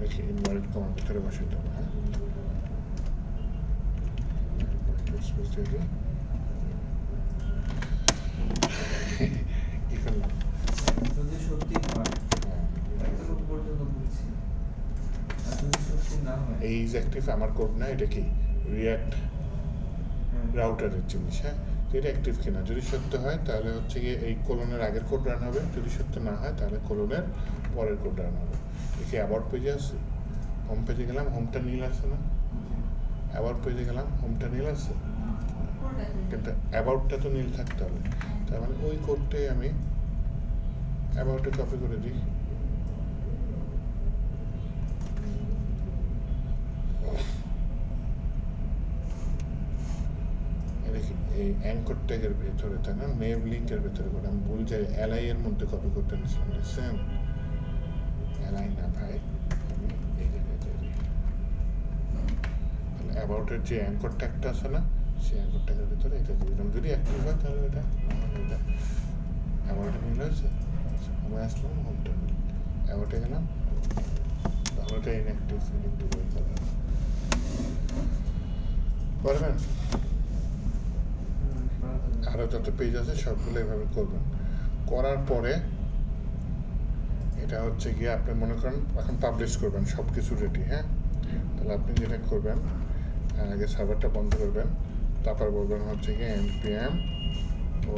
দেখি ইনভার্ট কমার ভিতরে বসে দেবো। হ্যাঁ, স্পেস দিয়ে দিই। কি করলাম?
যদি সত্যি হয় এতটুকু পর্যন্ত বুঝছি, আর যদি সত্যি না হয়
এই ইজ অ্যাক্টিভ আমার কোড না, এটা কি রিয়াক্ট রাউটারের জিনিস। হ্যাঁ, এটা অ্যাক্টিভ কিনা যদি সত্য হয় তাহলে হচ্ছে গিয়ে এই কোলনের আগের কোড রান হবে, যদি সত্য না হয় তাহলে কোলনের পরের কোড রান হবে। দেখি অ্যাবাউট পেজে আছে, হোম পেজে গেলাম, হোমটা নীল আছে না? অ্যাবাউট পেজে গেলাম, হোমটা নীল আছে, কিন্তু অ্যাবাউটটা তো নীল থাকতে হবে। তার মানে ওই কোডটাই আমি অ্যাবাউটে কপি করে দিই। দেখি এই অ্যাঙ্কর ট্যাগের ভেতরে, তাই না, নেভ লিঙ্কের ভেতরে করে আমি ভুল যাই এলআই এর মধ্যে কপি করতে নিয়েছিলাম। দেখছেন, এলআই না ভাই, আমি এই জায়গায় দিই। তাহলে অ্যাবাউটের যে অ্যাঙ্কর ট্যাগটা আছে না, সেই অ্যাঙ্কর ট্যাগের ভিতরে এটা দিয়ে দিলাম। যদি অ্যাক্টিভ হয় তাহলে এটা, এটা অ্যাবাউটে মিল হয়েছে। আচ্ছা, আমি আসলাম হোমটা মিল, অ্যাবাউটে গেলাম, তাহলে এটা ইনঅ্যাক্টিভ হয়ে যাবে। পারবেন? আরও যত পেজ আছে সবগুলো এভাবে করবেন। করার পরে এটা হচ্ছে গিয়ে আপনি মনে করেন এখন পাবলিশ করবেন, সব কিছু রেডি। হ্যাঁ, তাহলে আপনি যেটা করবেন, আগে সার্ভারটা বন্ধ করবেন, তারপর বলবেন হচ্ছে গিয়ে npm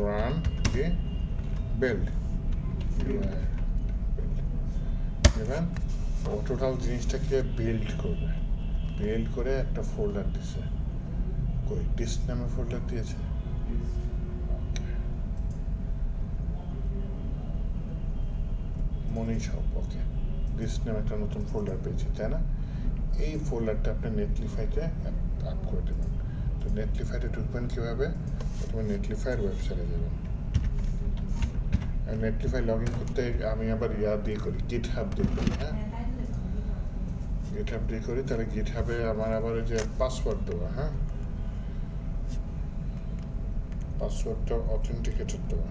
run কি build দেবেন। ও টোটাল জিনিসটাকে বিল্ড করবে, বিল্ড করে একটা ফোল্ডার দিছে, কই ডিস্ক নামে ফোল্ডার দিয়েছে। মনেই সব, ওকে, ডিস্ক নামে একটা নতুন ফোল্ডার পেয়েছি, তাই না? এই ফোল্ডারটা আপনি নেটলিফাইতে আপ করে দেবেন। তো নেটলিফাইতে ঢুকবেন কীভাবে? প্রথমে নেটলিফাইয়ের ওয়েবসাইটে যাবেন। নেটলিফাই লগ ইন করতে আমি আবার দিয়ে করি, গিটহাব দিয়ে করি। হ্যাঁ, গিটহাব দিয়ে করি, তাহলে গিটহাবে আমার আবার ওই যে পাসওয়ার্ড দেওয়া, হ্যাঁ, পাসওয়ার্ডটা অথেন্টিকেটেড দেওয়া।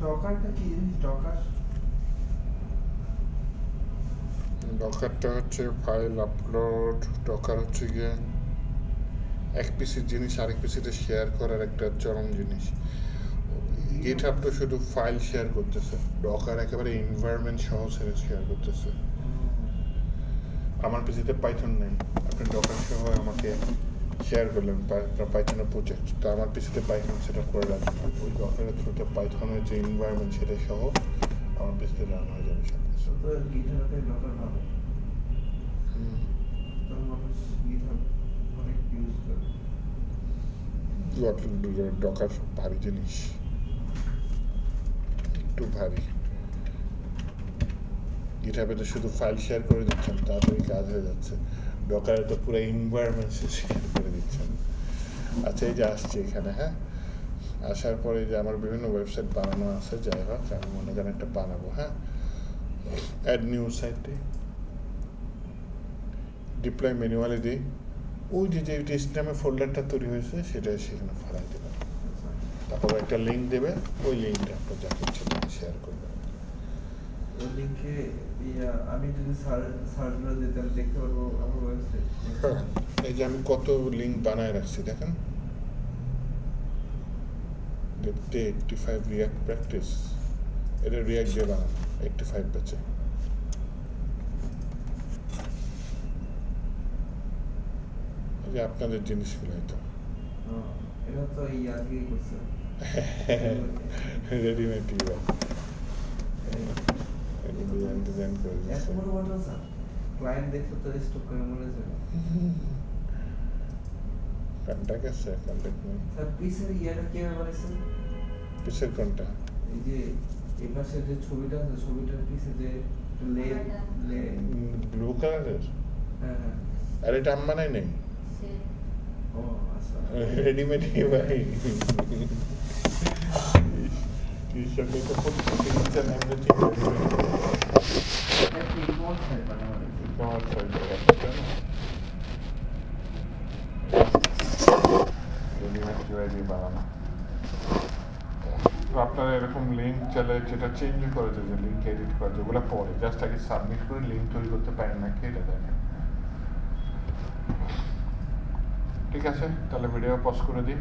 ডকারটা কি জিনিস? ডকার
ডকারটা হচ্ছে ফাইল আপলোড, ডকার হচ্ছে গিয়ে এক পিসির জিনিস আরেক পিসিতে শেয়ার করার একটা চরম জিনিস। গিটহাব তো শুধু ফাইল শেয়ার করতেছে, ডকার একেবারে এনভায়রনমেন্ট সহ শেয়ার করতেছে। আমার পিসিতে পাইথন নেই, আপনি ডকার সহ আমাকে শেয়ার করলেন পাইথনের প্রজেক্ট, তো আমার পিসিতে পাইথন সেট আপ করে রাখবেন। ওই ডকারের থ্রুতে পাইথনের যে এনভায়রনমেন্ট সেটা সহ আমার বেসতে রান হয়ে যাবে সব কিছু।
তো গিটারতে ডকার ভালো, তো মানুষ গিটার অনেক ইউজ করে।
ডকার ভারী জিনিস, একটু ভারী। গিটারে তো শুধু ফাইল শেয়ার করে দিচ্ছেন, তাড়াতাড়ি কাজ হয়ে যাচ্ছে। ডকারে তো পুরো এনভায়রনমেন্ট শেয়ার করে দিচ্ছেন। আচ্ছা, এই যে আসছি এখানে, হ্যাঁ, আসার পরে যে আমার বিভিন্ন ওয়েবসাইট বানানো আছে, যাই হোক আমি মনে করেন একটা বানাবো, হ্যাঁ। অ্যাড নিউ সাইটে ডিপ্লয় ম্যানুয়ালি দিই, ওই যে যে টেস্ট নামে ফোল্ডারটা তৈরি হয়েছে সেটা সেখানে ফালাই দেবেন। তারপর একটা লিঙ্ক দেবে, ওই লিঙ্কটা আপনার যাকে ইচ্ছে শেয়ার করবেন।
ওই লিংকে আমি যদি সার্চ করে দিই তাহলে দেখতে পারবো আমার ওয়েবসাইট।
হ্যাঁ, এই যে আমি কত লিঙ্ক বানায় রাখছি দেখেন, দেখতে 85 রিয়াক্ট প্র্যাকটিস, এটা রিয়াক্ট দিয়ে বানানো 85 ব্যাচে। এই যে আপনাদের জিনিসগুলো তো
এটা তো আগেই করছে
রেডিমেড ডিজাইন করে
এত
দিচ্ছে।
বড় বড় স্যার ক্লায়েন্ট দেখলে তো স্টক করে মরে যাবে।
কন্ট্যাক্ট আছে, কন্ট্যাক্ট নেই।
স্যার পিসের কিভাবে বানাইছেন?
পিসের কোনটা?
এই যে এই পাশে যে ছবিটা আছে, ছবিটার পিছে যে
ব্লু কালারের?
হ্যাঁ হ্যাঁ।
আর এটা আমি বানাই নাই,
ও আচ্ছা।
রেডিমেড ভাই। টি-শার্টে তো প্রত্যেকটা নিচে নামলে ঠিক রেডিমেড।
এটা কি কোন সাইড বানানো হয়েছে?
তোমার সাইডে আছে না? রেডিমেড দিয়ে বানানো। তো আপনারা এরকম লিঙ্ক চাইলে যেটা চেঞ্জ করে যে লিঙ্ক এডিট করা যেগুলো পরে জাস্ট আগে সাবমিট করে লিঙ্ক তৈরি করতে পারেন নাকি এটা দেখেন। ঠিক আছে, তাহলে ভিডিও পজ করে দিই।